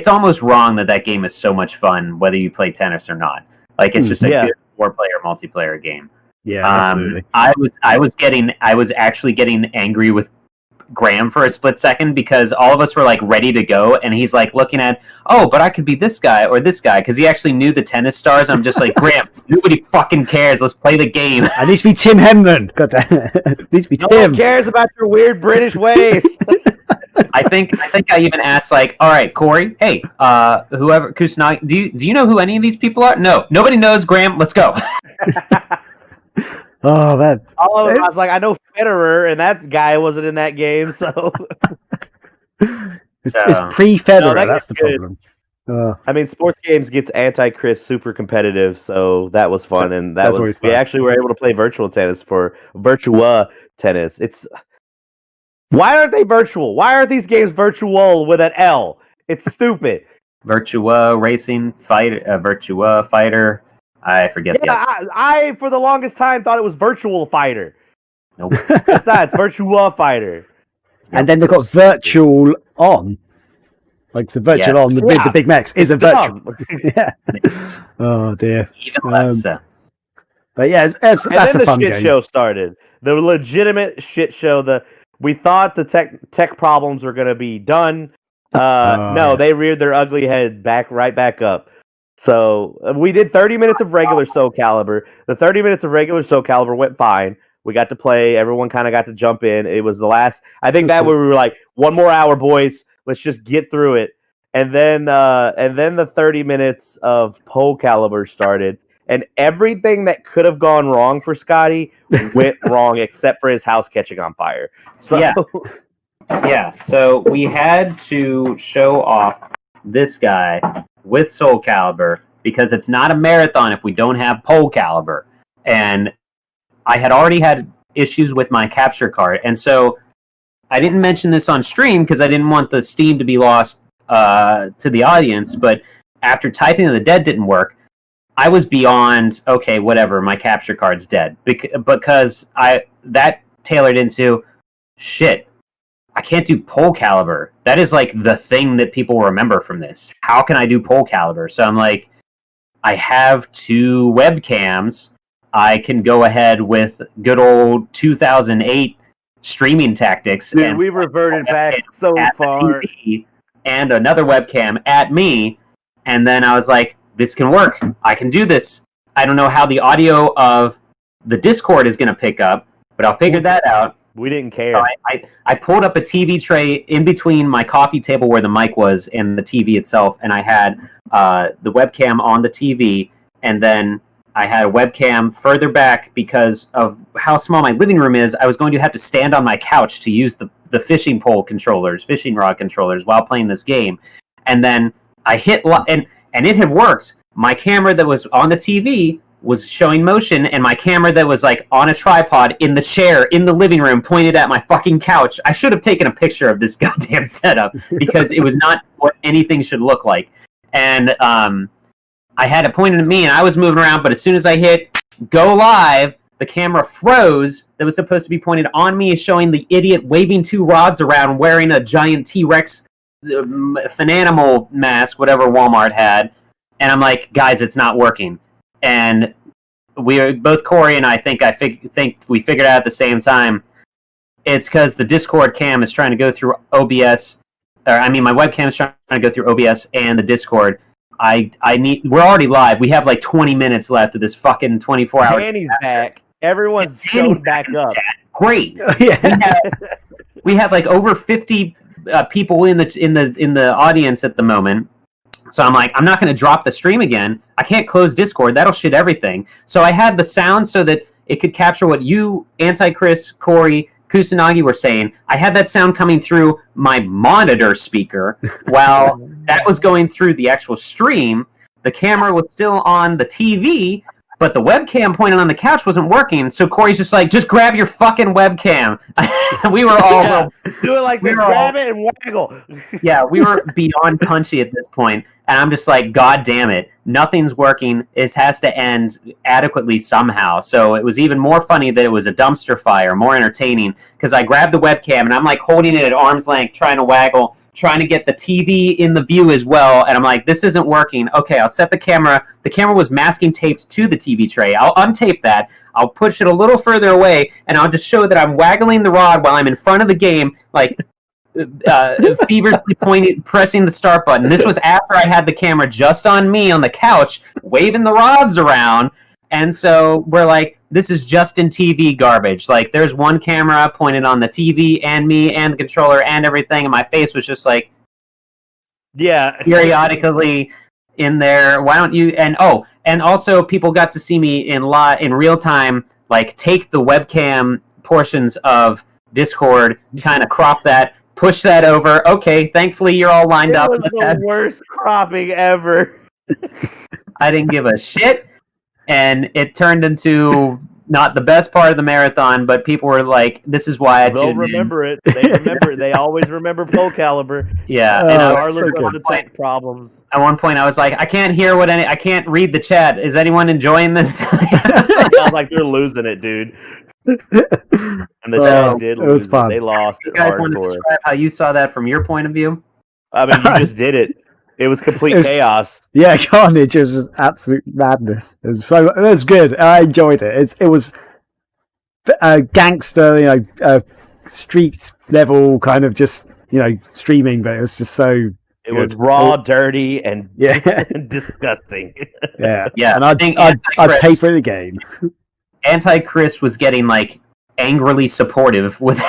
almost wrong that game is so much fun, whether you play tennis or not. Like, it's just a good 4-player multiplayer game. Yeah, absolutely. I was actually getting angry with Graham for a split second because all of us were like ready to go, and he's like looking at, but I could be this guy or this guy, because he actually knew the tennis stars. I'm just like, Graham, nobody fucking cares. Let's play the game. I need to be Tim Henman. God damn it. It needs to be Tim. No one cares about your weird British ways. I think I even asked, like, all right, Corey, hey, whoever Kusanagi, do you know who any of these people are? No, nobody knows. Graham, let's go. Oh man! All of them, I was like, I know Federer, and that guy wasn't in that game, so it's pre-Federer. That's the problem. I mean, sports games gets Anti-Chris super competitive, so that was fun, and that was we actually were able to play Virtua Tennis. It's why aren't they virtual? Why aren't these games virtual with an L? It's stupid. Virtua Racing Virtua Fighter. I forget. Yeah, I for the longest time thought it was Virtual Fighter. Nope. It's not. It's Virtua Fighter. And then they've got virtual on. Like, so virtual on the big mechs is a virtual. Yeah. Oh, dear. Even less sense. But yeah, that's a fun game. The shit show started. The legitimate shit show. We thought the tech problems were going to be done. They reared their ugly head right back up. So we did 30 minutes of regular Soul Calibur. The 30 minutes of regular Soul Calibur went fine. We got to play. Everyone kind of got to jump in. It was the last. I think that we were like, one more hour, boys. Let's just get through it. And then the 30 minutes of Soul Calibur started. And everything that could have gone wrong for Scotty went wrong, except for his house catching on fire. So yeah. So we had to show off this guy with Soul Calibur because it's not a marathon if we don't have Soul Calibur. And I had already had issues with my capture card, and so I didn't mention this on stream because I didn't want the Steam to be lost to the audience. But after Typing of the Dead didn't work, I was beyond, okay, whatever, my capture card's dead. Because that tailored into, shit, I can't do Soul Calibur. That is like the thing that people remember from this. How can I do Soul Calibur? So I'm like, I have 2 webcams. I can go ahead with good old 2008 streaming tactics. Dude, we reverted back so far. And another webcam at me. And then I was like, this can work. I can do this. I don't know how the audio of the Discord is going to pick up, but I'll figure that out. We didn't care. So I pulled up a TV tray in between my coffee table where the mic was and the TV itself, and I had the webcam on the TV, and then I had a webcam further back because of how small my living room is. I was going to have to stand on my couch to use the fishing rod controllers while playing this game. And then I hit and it had worked. My camera that was on the TV was showing motion, and my camera that was like on a tripod in the chair in the living room pointed at my fucking couch. I should have taken a picture of this goddamn setup because it was not what anything should look like. And I had it pointed at me, and I was moving around, but as soon as I hit go live, the camera froze that was supposed to be pointed on me, showing the idiot waving 2 rods around wearing a giant T-Rex Fananimal mask, whatever Walmart had. And I'm like, guys, it's not working. And both Corey and I think we figured out at the same time. It's because the Discord cam is trying to go through OBS. My webcam is trying to go through OBS and the Discord. We're already live. We have like 20 minutes left of this fucking 24 hours. Danny's back. Everyone's showed back up. Great. Yeah. We have like over 50 people in the audience at the moment. So I'm like, I'm not going to drop the stream again. I can't close Discord. That'll shit everything. So I had the sound so that it could capture what you, Anti-Chris, Corey, Kusanagi were saying. I had that sound coming through my monitor speaker while that was going through the actual stream. The camera was still on the TV, but the webcam pointed on the couch wasn't working. So Corey's just like, just grab your fucking webcam. We were all... do it like this, grab it and waggle. Yeah, we were beyond punchy at this point, and I'm just like, God damn it, nothing's working. It has to end adequately somehow. So it was even more funny that it was a dumpster fire, more entertaining, because I grabbed the webcam, and I'm like holding it at arm's length, trying to waggle, trying to get the TV in the view as well, and I'm like, this isn't working. Okay, I'll set the camera. The camera was masking taped to the TV tray. I'll untape that. I'll push it a little further away, and I'll just show that I'm waggling the rod while I'm in front of the game, like feverishly pressing the start button. This was after I had the camera just on me on the couch, waving the rods around, and so we're like, this is just in TV garbage. Like, there's one camera pointed on the TV and me and the controller and everything, and my face was just like, periodically in there. Why don't you? And also people got to see me in real time, like take the webcam portions of Discord, kind of crop that, push that over. Okay, thankfully you're all lined up. It was the worst cropping ever. I didn't give a shit, and it turned into not the best part of the marathon, but people were like, this is why They'll remember it. They remember it. They always remember Soul Calibur. Yeah. And the tech problems. At one point I was like, I can't hear I can't read the chat. Is anyone enjoying this? I was like, they're losing it, dude. And the chat did lose. It was fun. They lost. You guys want to describe how you saw that from your point of view? I mean, you just did it. It was complete chaos. Yeah, carnage. It was just absolute madness. It was good. I enjoyed it. It was gangster, street level kind of just streaming, but it was just so. It was raw, dirty, and disgusting. Yeah. And I'd pay for the game. Anti-Chris was getting angrily supportive with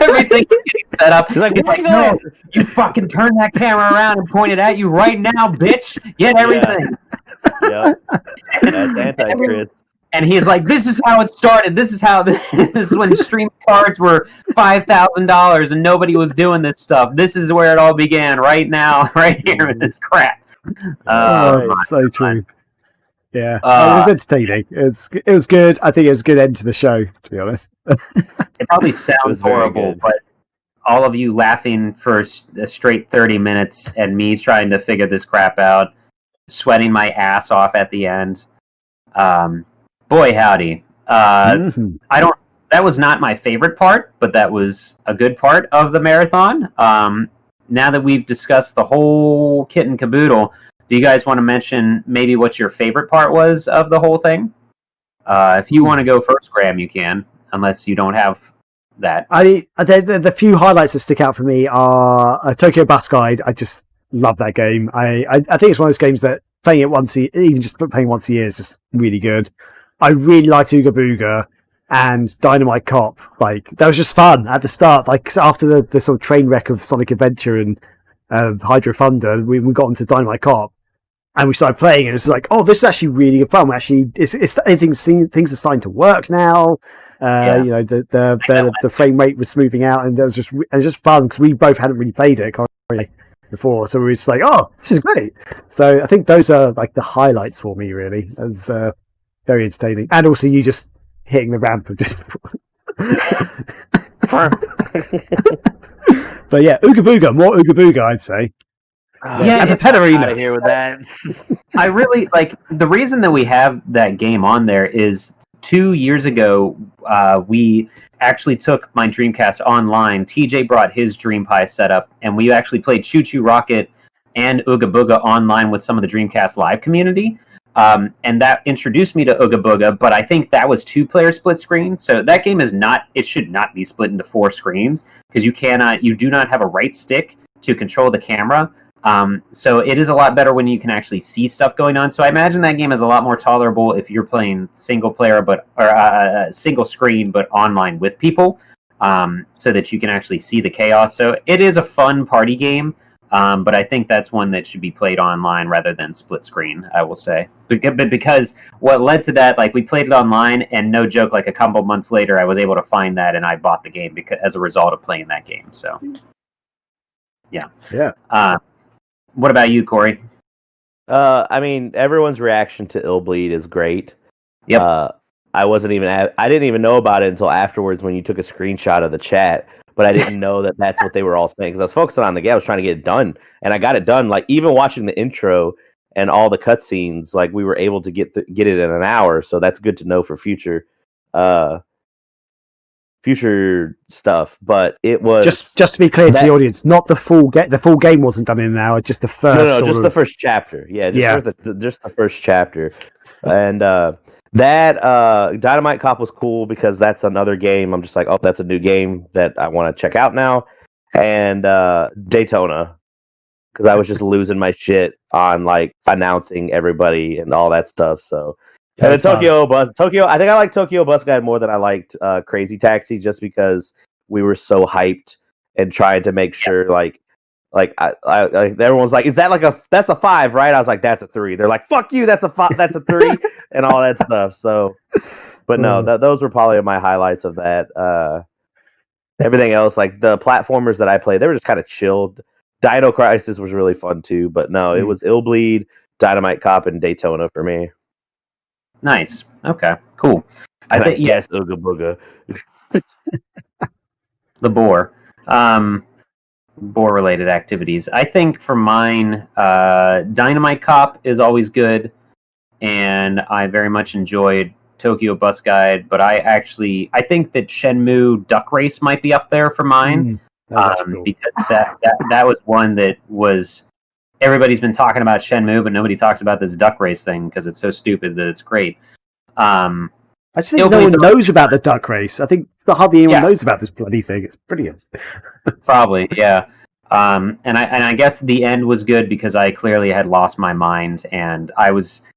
everything getting set up. He's like, no, you fucking turn that camera around and point it at you right now, bitch. Get everything. Yep. That's Anti-Chris. And he's like, this is how it started. This is when stream cards were $5,000 and nobody was doing this stuff. This is where it all began right now, right here with this crap. It's so true. Yeah, it was entertaining. It was good. I think it was a good end to the show, to be honest. It probably sounds horrible, but all of you laughing for a straight 30 minutes and me trying to figure this crap out, sweating my ass off at the end. Boy, howdy. That was not my favorite part, but that was a good part of the marathon. Now that we've discussed the whole kit and caboodle, do you guys want to mention maybe what your favorite part was of the whole thing? If you want to go first, Graham, you can, unless you don't have that. The few highlights that stick out for me are Tokyo Bus Guide. I just love that game. I think it's one of those games that playing it once even just playing once a year is just really good. I really liked Ooga Booga and Dynamite Cop. That was just fun at the start. After the sort of train wreck of Sonic Adventure and Hydro Thunder, we got into Dynamite Cop and we started playing, and it's like, oh, this is actually really good fun. Things are starting to work now. The frame rate was smoothing out, and it was just fun because we both hadn't really played it before, so we were just like, oh, this is great. So I think those are the highlights for me, really. It's very entertaining, and also you just hitting the ramp of just. But yeah, Ooga Booga, more Ooga Booga, I'd say. And Propeller Arena here with that. I really the reason that we have that game on there is 2 years ago we actually took my Dreamcast online. TJ brought his Dream Pie setup, and we actually played Choo Choo Rocket and Ooga Booga online with some of the Dreamcast Live community. And that introduced me to Ooga Booga, but I think that was 2-player split screen. So that game it should not be split into 4 screens because you do not have a right stick to control the camera. So it is a lot better when you can actually see stuff going on. So I imagine that game is a lot more tolerable if you're playing single player, or single screen, but online with people, so that you can actually see the chaos. So it is a fun party game. But I think that's one that should be played online rather than split screen, I will say. Because what led to that, we played it online, and no joke, a couple months later, I was able to find that, and I bought the game as a result of playing that game. So, yeah. What about you, Corey? I mean, everyone's reaction to Illbleed is great. Yep. I didn't even know about it until afterwards when you took a screenshot of the chat. But I didn't know that that's what they were all saying because I was focusing on the game. I was trying to get it done, and I got it done. Even watching the intro and all the cutscenes, we were able to get it in an hour. So that's good to know for future stuff. But it was just to be clear to the audience, not the full game. The full game wasn't done in an hour. Just the first. No, just the first chapter. Yeah, just the first chapter, and. That Dynamite Cop was cool because that's another game. I'm just like, oh, that's a new game that I want to check out now. And Daytona, because I was just losing my shit on announcing everybody and all that stuff. So, and then Tokyo. I think I like Tokyo Bus Guide more than I liked Crazy Taxi, just because we were so hyped and trying to make sure everyone's like, is that that's a 5, right? I was like, that's a 3. They're like, fuck you, that's a 5, that's a 3, and all that stuff. So, but no, those were probably my highlights of that. Everything else, the platformers that I played, they were just kind of chilled. Dino Crisis was really fun too, but no, it was Illbleed, Dynamite Cop, and Daytona for me. Nice. Okay. Cool. I think yes, Ooga Booga. The boar. Boar-related activities. I think for mine, Dynamite Cop is always good, and I very much enjoyed Tokyo Bus Guide, but I think that Shenmue Duck Race might be up there for mine. Cool. Because that was one that was everybody's been talking about Shenmue, but nobody talks about this Duck Race thing because it's so stupid that it's great. I just think no one knows about the Duck Race. I think hardly anyone knows about this bloody thing. It's brilliant. Probably, yeah. And I guess the end was good because I clearly had lost my mind, and I was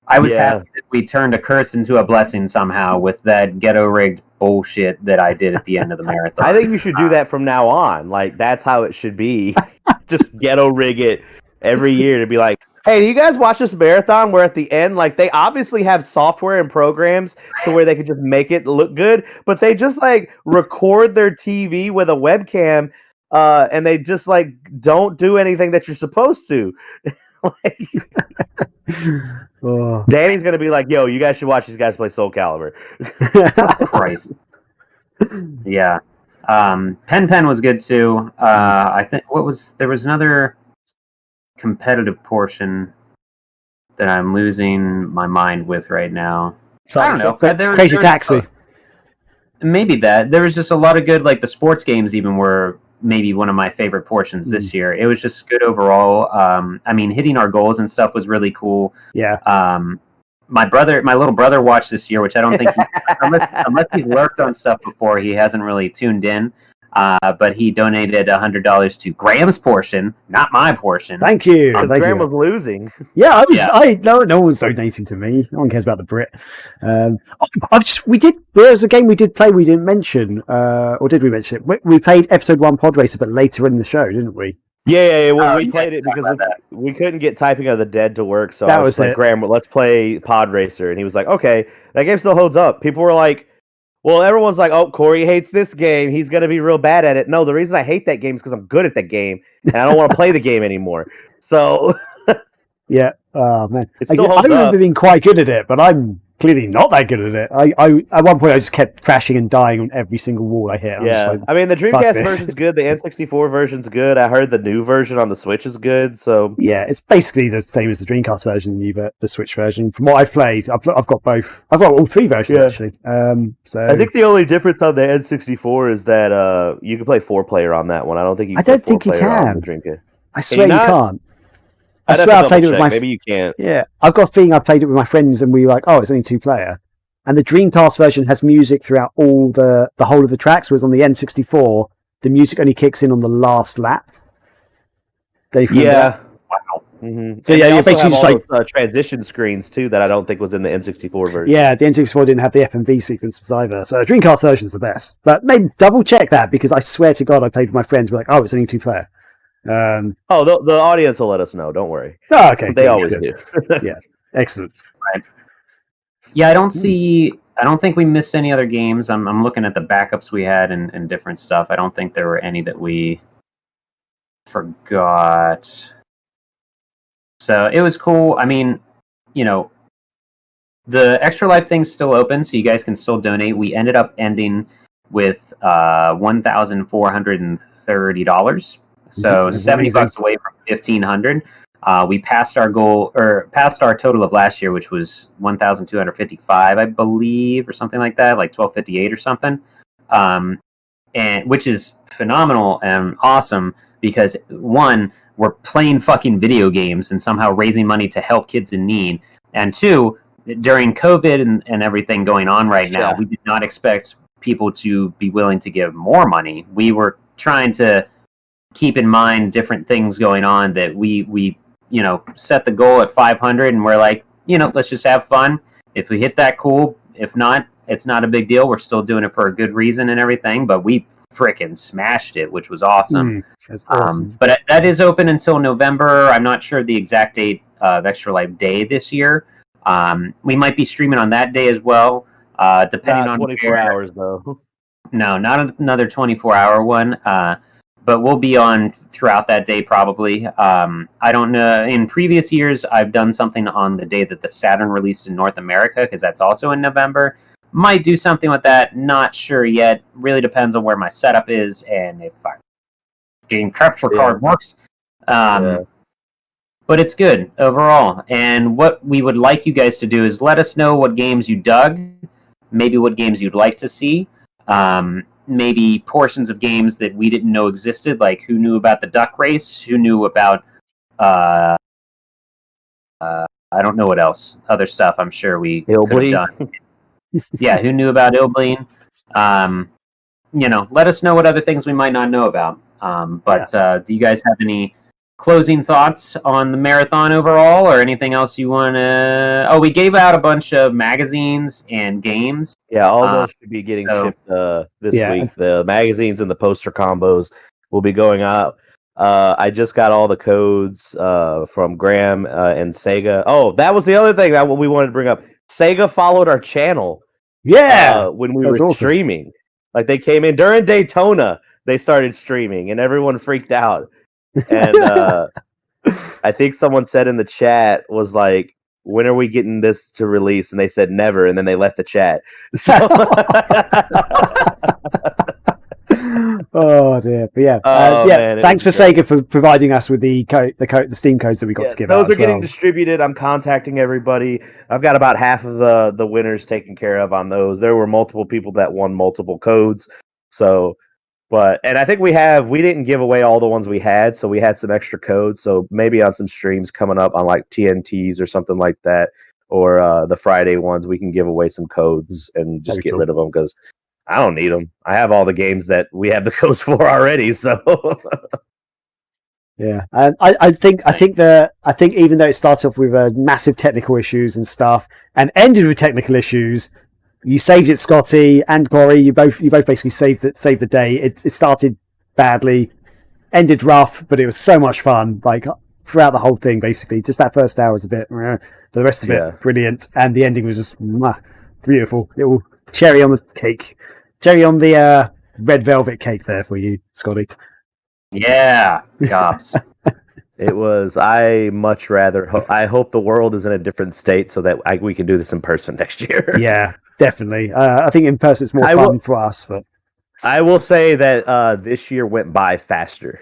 happy that we turned a curse into a blessing somehow with that ghetto rigged bullshit that I did at the end of the marathon. I think you should do that from now on. Like, that's how it should be. Just ghetto rig it every year to be like, hey, do you guys watch this marathon where at the end, like, they obviously have software and programs to where they can just make it look good, but they just, like, record their TV with a webcam, and they just, like, don't do anything that you're supposed to. Like, Danny's gonna be like, yo, you guys should watch these guys play Soul Calibur. Christ. Yeah. Pen was good too. I think there was another competitive portion that I'm losing my mind with right now. So, I don't know. Crazy Taxi. Maybe that. There was just a lot of good, like the sports games even were maybe one of my favorite portions this year. It was just good overall. I mean, hitting our goals and stuff was really cool. Yeah. My little brother watched this year, which I don't think unless he's lurked on stuff before, he hasn't really tuned in. But he donated $100 to Graham's portion, not my portion. Thank you. Because Graham was losing. Yeah, no one was donating to me. No one cares about the Brit. There was a game we did play we didn't mention, or did we mention it? We played episode 1 Pod Racer, but later in the show, didn't we? Yeah. Well, we played it because we couldn't get Typing of the Dead to work. So I was like, Graham, let's play Pod Racer. And he was like, okay, that game still holds up. People were like, well, everyone's like, oh, Corey hates this game. He's going to be real bad at it. No, the reason I hate that game is because I'm good at that game, and I don't want to play the game anymore. So, yeah. Oh, man. I remember being quite good at it, but I'm clearly not that good at it. I at one point, I just kept crashing and dying on every single wall I hit. Yeah. Like, I mean, the Dreamcast version's good. The N64 version's good. I heard the new version on the Switch is good. So yeah, it's basically the same as the Dreamcast version, the Switch version. From what I've played, I've got both. I've got all 3 versions actually. So I think the only difference on the N64 is that you can play 4-player on that one. I don't think you can. I don't think you can. On the Dreamcast. I swear you can't. I swear I played it with maybe you can't. Yeah, I've got a feeling I played it with my friends, and we were like, "Oh, it's only 2-player." And the Dreamcast version has music throughout all the whole of the tracks, whereas on the N64, the music only kicks in on the last lap. Yeah. Wow. Mm-hmm. So yeah, you're basically just like transition screens too that I don't think was in the N64 version. Yeah, the N64 didn't have the FMV sequences either. So the Dreamcast version's the best. But maybe double check that, because I swear to God, I played with my friends. We're like, "Oh, it's only 2-player." The audience will let us know. Don't worry. Oh, okay. They always do. Yeah, excellent. Right. Yeah, I don't think we missed any other games. I'm looking at the backups we had and different stuff. I don't think there were any that we forgot. So it was cool. I mean, the Extra Life thing's still open, so you guys can still donate. We ended up ending with $1,430. So $70 away from $1,500. We passed our goal, or passed our total of last year, which was 1,255, I believe, or something like that, like 1,258 or something. And which is phenomenal and awesome because, one, we're playing fucking video games and somehow raising money to help kids in need, and 2, during COVID and everything going on right now, we did not expect people to be willing to give more money. We were trying to keep in mind different things going on that we set the goal at 500, and we're like, let's just have fun. If we hit that, cool. If not, it's not a big deal. We're still doing it for a good reason and everything, but we frickin' smashed it, which was awesome. That's awesome. But that is open until November. I'm not sure the exact date of Extra Life Day this year. We might be streaming on that day as well, depending on 24 hours though. No, not another 24-hour one. But we'll be on throughout that day probably. I don't know. In previous years, I've done something on the day that the Saturn released in North America, because that's also in November. Might do something with that. Not sure yet. Really depends on where my setup is and if our game capture card works. but it's good overall. And what we would like you guys to do is let us know what games you dug, maybe what games you'd like to see, maybe portions of games that we didn't know existed, like who knew about the duck race, who knew about I don't know what else, other stuff I'm sure we could have done. Yeah, who knew about Ilbleen? Let us know what other things we might not know about. Do you guys have any closing thoughts on the marathon overall, or anything else you want to... Oh, we gave out a bunch of magazines and games. Yeah, all those should be getting shipped this week. The magazines and the poster combos will be going out. I just got all the codes from Graham and Sega. Oh, that was the other thing that we wanted to bring up. Sega followed our channel. Yeah, when we were streaming. Like, they came in during Daytona, they started streaming, and everyone freaked out. And I think someone said in the chat was like, when are we getting this to release? And they said never, and then they left the chat. So oh dear, but yeah, man, thanks for Sega for providing us with the Steam codes that we got to give out. Those are getting distributed. I'm contacting everybody. I've got about half of the winners taken care of on those. There were multiple people that won multiple codes, and I think we didn't give away all the ones we had, so we had some extra codes. So maybe on some streams coming up on like TNTs or something like that, or the Friday ones, we can give away some codes and just get rid of them, because I don't need them. I have all the games that we have the codes for already. So yeah, and I think even though it started off with massive technical issues and stuff, and ended with technical issues, you saved it, Scotty and Corey. You both basically saved the day. It started badly, ended rough, but it was so much fun. Like throughout the whole thing, basically, just that first hour was a bit. The rest of it, brilliant, and the ending was just beautiful. Little cherry on the cake, cherry on the red velvet cake there for you, Scotty. Yeah, gops. It was. I much rather. I hope the world is in a different state so that we can do this in person next year. Yeah, definitely. I think in person it's more fun for us. But I will say that this year went by faster.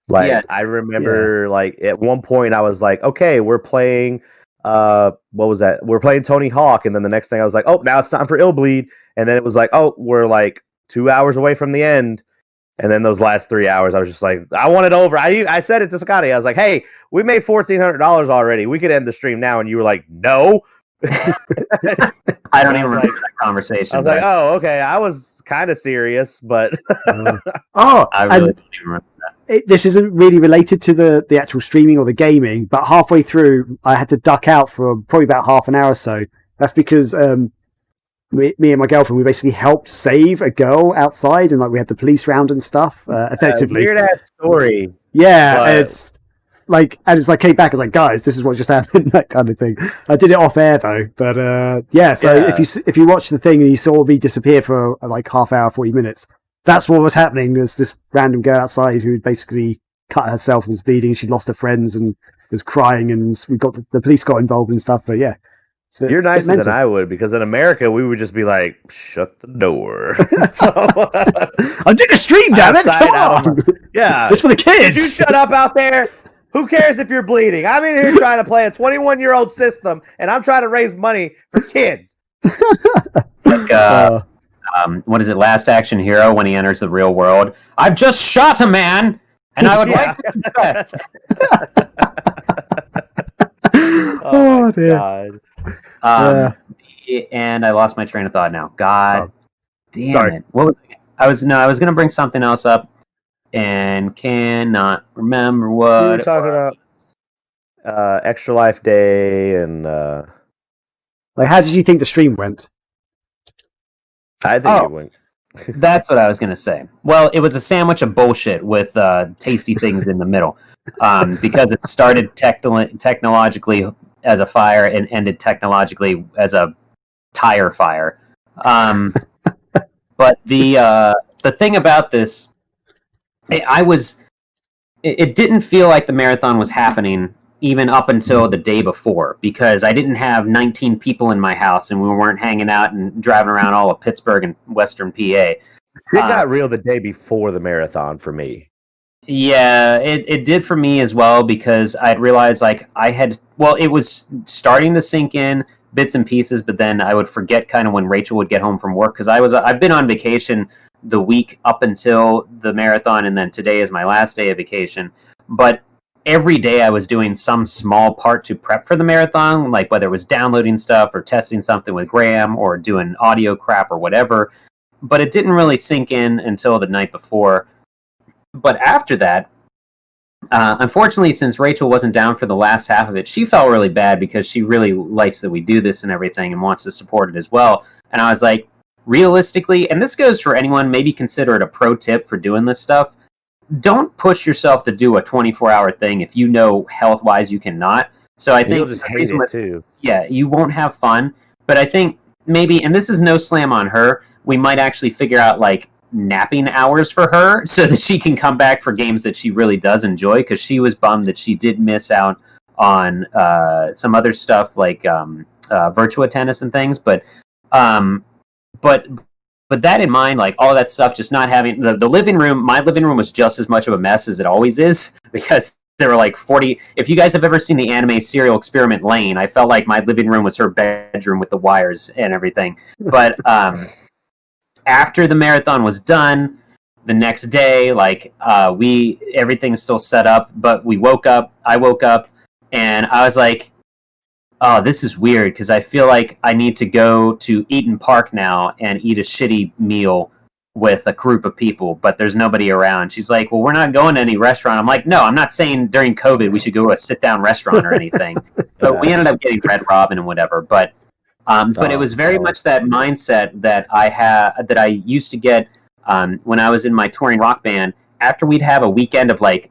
Like, yes. I remember, like at one point I was like, okay, we're playing. What was that? We're playing Tony Hawk, and then the next thing I was like, oh, now it's time for Illbleed, and then it was like, oh, we're like 2 hours away from the end. And then those last 3 hours, I was just like, I want it over. I said it to Scotty. I was like, hey, we made $1,400 already. We could end the stream now. And you were like, no. I don't even remember that conversation. I was like, oh, okay. I was kind of serious, but... I really don't even remember that. This isn't really related to the actual streaming or the gaming, but halfway through, I had to duck out for probably about half an hour or so. That's because... me and my girlfriend, we basically helped save a girl outside, and like we had the police round and stuff. Effectively, weird ass story. Yeah, but... it's like, and it's like came back. I was like, guys, this is what just happened, that kind of thing. I did it off air though, but yeah. So if you watch the thing and you saw me disappear for like half hour, 40 minutes, that's what was happening. There's this random girl outside who basically cut herself and was bleeding. She'd lost her friends and was crying, and we got the police got involved and stuff. But yeah. You're nicer than I would, because in America we would just be like, shut the door. So, I'm doing a stream, damn it! Come on! Yeah, it's for the kids. Did you shut up out there? Who cares if you're bleeding? I'm in here trying to play a 21-year-old system, and I'm trying to raise money for kids. Like, what is it? Last Action Hero, when he enters the real world. I've just shot a man, and I would like to confess. Oh dear. God. And I lost my train of thought now. God damn it. What was I was going to bring something else up and cannot remember what we were talking about. Extra Life Day and like, how did you think the stream went? I think it went. That's what I was going to say. Well, it was a sandwich of bullshit with tasty things in the middle, because it started technologically as a fire and ended technologically as a tire fire. But the thing about this, it didn't feel like the marathon was happening even up until the day before, because I didn't have 19 people in my house and we weren't hanging out and driving around all of Pittsburgh and Western PA. It got real the day before the marathon for me. Yeah, it did for me as well, because I'd realized like it was starting to sink in bits and pieces, but then I would forget kind of when Rachel would get home from work, because I've been on vacation the week up until the marathon, and then today is my last day of vacation. But every day I was doing some small part to prep for the marathon, like whether it was downloading stuff or testing something with Graham or doing audio crap or whatever. But it didn't really sink in until the night before. But after that, unfortunately, since Rachel wasn't down for the last half of it, she felt really bad because she really likes that we do this and everything and wants to support it as well. And I was like, realistically, and this goes for anyone, maybe consider it a pro tip for doing this stuff. Don't push yourself to do a 24-hour thing if you know health-wise you cannot. So I think you'll just hate it too. Yeah, you won't have fun. But I think maybe, and this is no slam on her, we might actually figure out like napping hours for her so that she can come back for games that she really does enjoy, because she was bummed that she did miss out on some other stuff like Virtua Tennis and things. But that in mind, like all that stuff, just not having the living room, my living room was just as much of a mess as it always is, because there were like 40, if you guys have ever seen the anime Serial Experiment Lane, I felt like my living room was her bedroom with the wires and everything. But after the marathon was done, the next day, like everything's still set up, but I woke up, and I was like, oh, this is weird, because I feel like I need to go to Eaton Park now and eat a shitty meal with a group of people, but there's nobody around. She's like, well, we're not going to any restaurant. I'm like, no, I'm not saying during COVID we should go to a sit-down restaurant or anything. But we ended up getting Red Robin and whatever, but it was very much that mindset that I used to get when I was in my touring rock band. After we'd have a weekend of like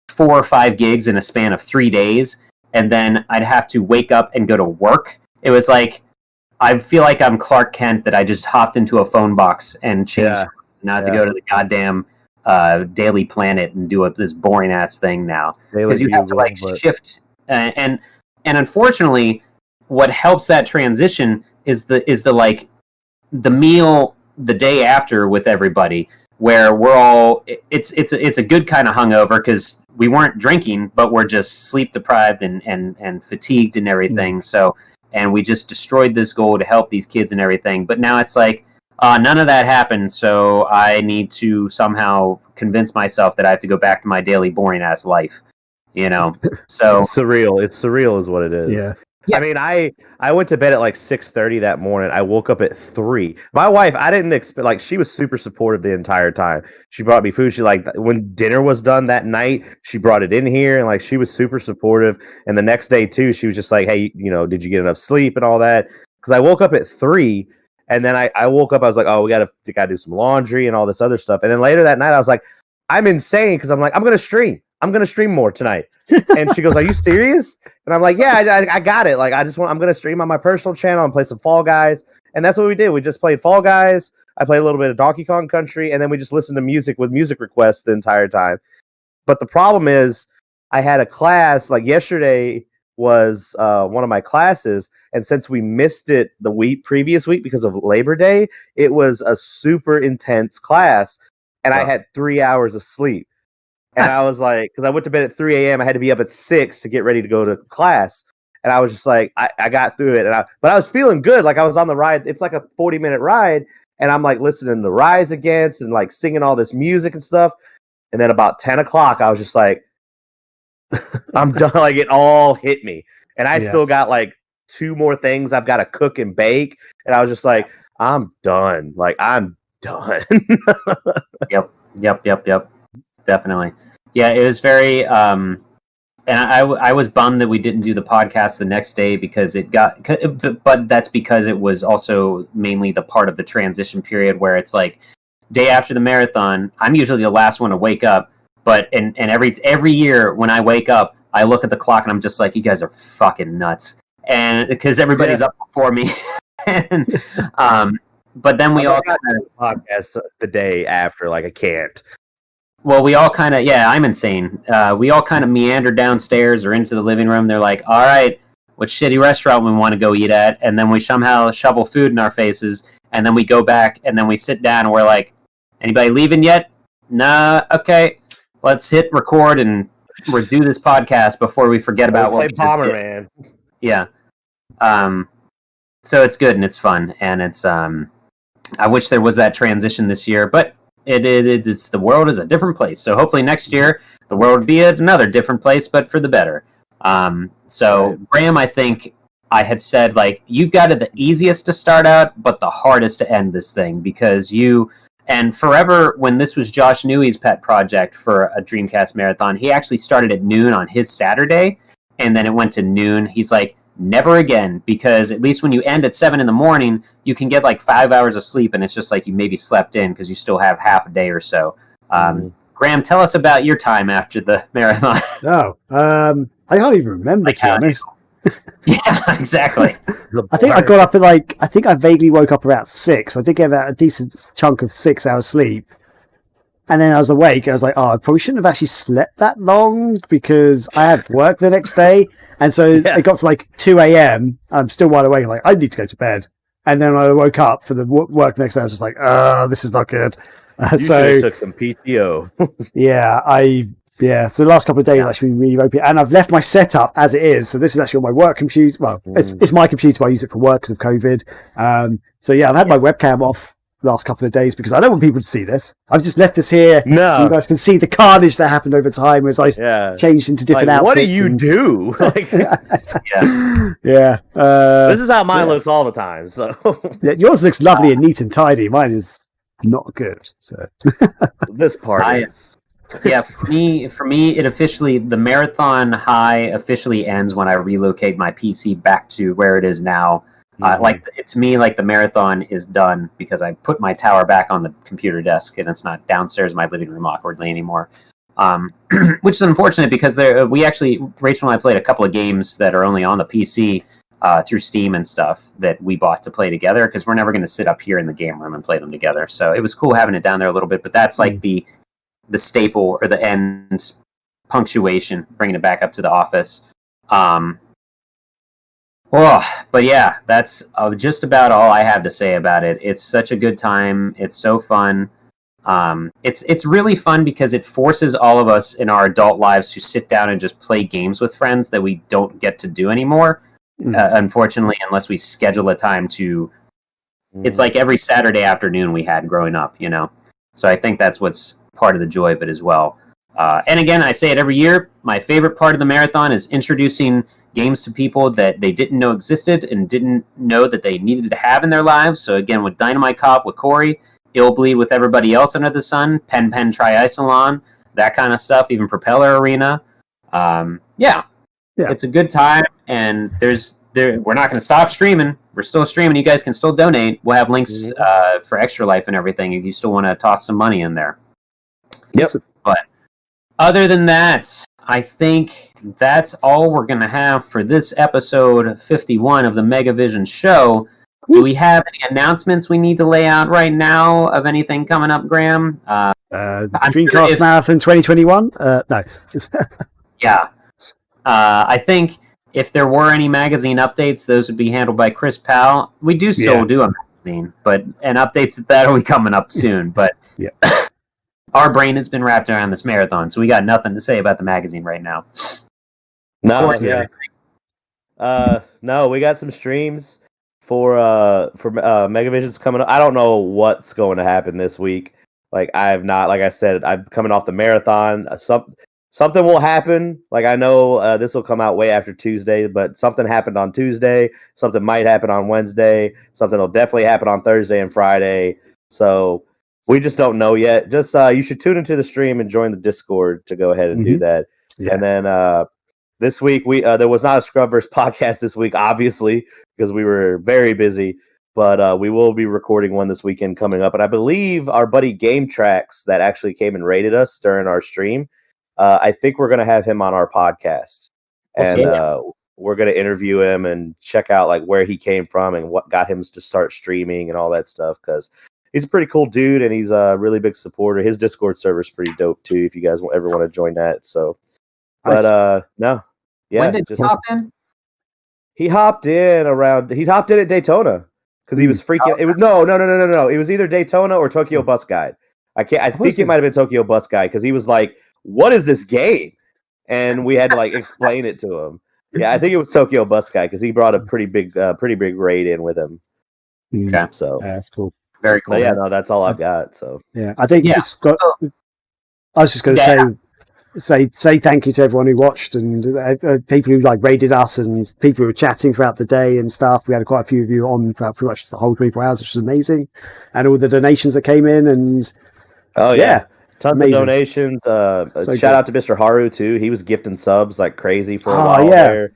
4 or 5 gigs in a span of 3 days, and then I'd have to wake up and go to work. It was like, I feel like I'm Clark Kent, that I just hopped into a phone box and changed, to go to the goddamn Daily Planet and do this boring ass thing now, because you have to like shift and unfortunately, what helps that transition is the meal the day after with everybody, where we're all it's a good kind of hungover, because we weren't drinking, but we're just sleep deprived and fatigued and everything. So, and we just destroyed this goal to help these kids and everything. But now it's like, none of that happened, so I need to somehow convince myself that I have to go back to my daily boring ass life. So it's surreal. It's surreal, is what it is. Yeah. I mean, I went to bed at like 6:30 that morning. I woke up at 3. My wife, I didn't expect, like, she was super supportive the entire time. She brought me food. She, like, when dinner was done that night, she brought it in here, and like she was super supportive. And the next day too, she was just like, hey, did you get enough sleep and all that? Because I woke up at 3, and then I woke up, I was like, oh, we gotta do some laundry and all this other stuff. And then later that night, I was like, I'm insane, because I'm like, I'm gonna stream more tonight. And she goes, are you serious? And I'm like, yeah, I got it. Like, I'm going to stream on my personal channel and play some Fall Guys. And that's what we did. We just played Fall Guys. I played a little bit of Donkey Kong Country, and then we just listened to music with music requests the entire time. But the problem is, I had a class, like yesterday was one of my classes. And since we missed it the previous week because of Labor Day, it was a super intense class. And I had 3 hours of sleep. And I was like, because I went to bed at 3 a.m., I had to be up at 6 to get ready to go to class. And I was just like, I got through it. But I was feeling good. Like, I was on the ride. It's like a 40-minute ride. And I'm like listening to Rise Against and like singing all this music and stuff. And then about 10 o'clock, I was just like, I'm done. Like, it all hit me. And I still got like 2 more things I've got to cook and bake. And I was just like, I'm done. Like, I'm done. Yep. Definitely. Yeah, it was very and I was bummed that we didn't do the podcast the next day, because but that's because it was also mainly the part of the transition period where it's like day after the marathon, I'm usually the last one to wake up, but and every year when I wake up, I look at the clock and I'm just like, you guys are fucking nuts. And because everybody's up before me. And but then we all got the podcast the day after, like, I can't. Well, we all kind of, I'm insane. We all kind of meander downstairs or into the living room. They're like, all right, what shitty restaurant we want to go eat at? And then we somehow shovel food in our faces. And then we go back and then we sit down and we're like, anybody leaving yet? Nah, okay. let's hit record and do this podcast before we forget about what we Bomber Man. Yeah. So it's good and it's fun, and it's I wish there was that transition this year, but it's the world is a different place. So hopefully next year the world would be at another different place, but for the better. So Graham, I think I had said, like, you've got it the easiest to start out, but the hardest to end this thing, because and forever, when this was Josh Newey's pet project for a Dreamcast marathon, he actually started at noon on his Saturday, and then it went to noon. He's like, never again, because at least when you end at 7 a.m, you can get like 5 hours of sleep, and it's just like you maybe slept in because you still have half a day or so. Graham, tell us about your time after the marathon. I can't even remember, to be honest. Yeah, exactly. I think I got up at I think I vaguely woke up around 6. I did get about a decent chunk of 6 hours sleep. And then I was awake and I was like, I probably shouldn't have actually slept that long because I had work the next day. And so it got to like 2 a.m. I'm still wide awake. Like, I need to go to bed. And then I woke up for the work the next day. I was just like, this is not good. So took some PTO. So the last couple of days I've actually been really ropey, and I've left my setup as it is. So this is actually on my work computer. Well, it's my computer, but I use it for work because of COVID. I've had my webcam off the last couple of days because I don't want people to see this. I've just left this here so you guys can see the carnage that happened over time as I changed into different outfits. What do you do? This is how mine looks all the time. So yours looks lovely and neat and tidy. Mine is not good. So this part is. Yeah, for me, the marathon high officially ends when I relocate my PC back to where it is now. To me, the marathon is done because I put my tower back on the computer desk and it's not downstairs in my living room awkwardly anymore. Which is unfortunate because Rachel and I played a couple of games that are only on the PC through Steam and stuff that we bought to play together because we're never going to sit up here in the game room and play them together. So it was cool having it down there a little bit, but that's like the staple or the end punctuation, bringing it back up to the office. But yeah, that's just about all I have to say about it. It's such a good time. It's so fun. It's really fun because it forces all of us in our adult lives to sit down and just play games with friends that we don't get to do anymore. Unfortunately, unless we schedule a time to. It's like every Saturday afternoon we had growing up, So I think that's what's part of the joy of it as well. And again, I say it every year, my favorite part of the marathon is introducing games to people that they didn't know existed and didn't know that they needed to have in their lives. So again, with Dynamite Cop with Corey, Ill Bleed with everybody else under the sun, Pen Triicelon, that kind of stuff, even Propeller Arena. It's a good time, and we're not going to stop streaming. We're still streaming. You guys can still donate. We'll have links for Extra Life and everything if you still want to toss some money in there. Yep. But other than that, I think that's all we're going to have for this episode 51 of the Megavision show. Do we have any announcements we need to lay out right now of anything coming up, Graham? Dreamcast Marathon 2021? No. Yeah. I think if there were any magazine updates, those would be handled by Chris Powell. We do still do a magazine, and updates that will be coming up soon. But our brain has been wrapped around this marathon, so we got nothing to say about the magazine right now. No, we got some streams for Megavision's coming up. I don't know what's going to happen this week. Like I'm coming off the marathon. Something will happen. Like I know this will come out way after Tuesday, but something happened on Tuesday. Something might happen on Wednesday. Something will definitely happen on Thursday and Friday. So we just don't know yet. Just you should tune into the stream and join the Discord to go ahead and do that. Yeah. And then this week there was not a Scrubverse podcast this week, obviously, because we were very busy. But we will be recording one this weekend coming up. And I believe our buddy Game Tracks that actually came and rated us during our stream. I think we're going to have him on our podcast. And we're going to interview him and check out like where he came from and what got him to start streaming and all that stuff. Because he's a pretty cool dude and he's a really big supporter. His Discord server is pretty dope too if you guys ever want to join that. So, but no. Yeah. When did he hop in? He hopped in at Daytona. Because he was freaking. It was no. It was either Daytona or Tokyo Bus Guide. I think it might have been Tokyo Bus Guide because he was like, what is this game? And we had to like explain it to him. Yeah, I think it was Tokyo Bus Guy because he brought a pretty big raid in with him. Okay, so that's cool. Very cool. But yeah, no, that's all I've got. So yeah, I think I was just going to say thank you to everyone who watched and people who like raided us and people who were chatting throughout the day and stuff. We had quite a few of you on for pretty much the whole 24 hours, which was amazing, and all the donations that came in and tons of donations. Shout out to Mr. Haru too. He was gifting subs like crazy for a while there.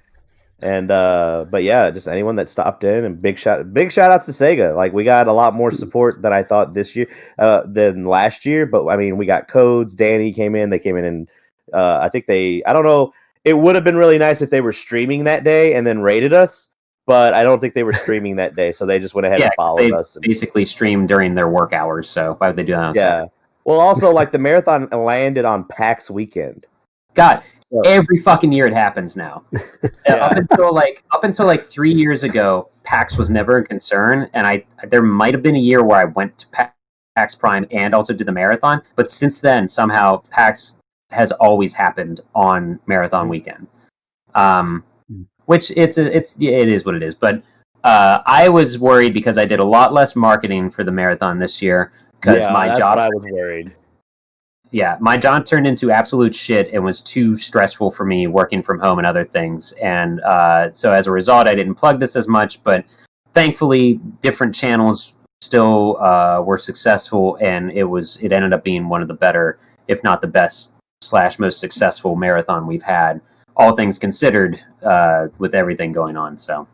And but yeah, just anyone that stopped in, and big shout outs to Sega. Like we got a lot more support than I thought this year than last year. But I mean, we got Codes. Danny came in. They came in and I think I don't know. It would have been really nice if they were streaming that day and then raided us. But I don't think they were streaming that day, so they just went ahead and followed us. And basically streamed during their work hours. So why would they do that? Yeah. Well, also like the marathon landed on PAX weekend. God. Every fucking year it happens now. Up until like 3 years ago, PAX was never a concern, and there might have been a year where I went to PAX Prime and also did the marathon. But since then, somehow PAX has always happened on marathon weekend. Which it is what it is. But I was worried because I did a lot less marketing for the marathon this year because my job. I was worried. Yeah, my job turned into absolute shit and was too stressful for me working from home and other things. And so as a result, I didn't plug this as much. But thankfully, different channels still were successful. And it ended up being one of the better, if not the best / most successful marathon we've had, all things considered, with everything going on. So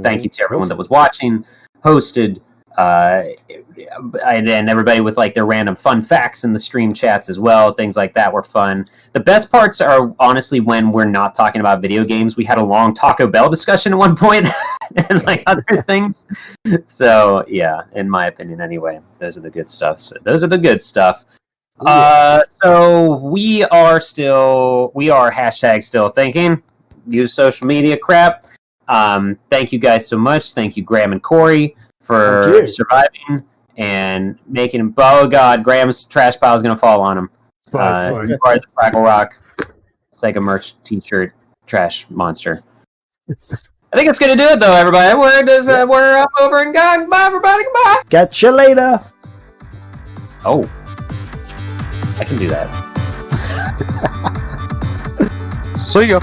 thank you to everyone that was watching, hosted, and then everybody with like their random fun facts in the stream chats as well. Things like that were fun. The best parts are honestly when we're not talking about video games. We had a long Taco Bell discussion at one point and like other things. So yeah, in my opinion anyway, those are the good stuff. So so we are hashtag still thinking, use social media crap. Thank you guys so much. Thank you, Graham and Corey, for surviving and making him. Oh God, Graham's trash pile is gonna fall on him. You are the Fraggle Rock Sega merch T-shirt trash monster. I think it's gonna do it though, everybody. We're up over and gone. Bye, everybody. Goodbye. Catch you later. Oh, I can do that. See ya.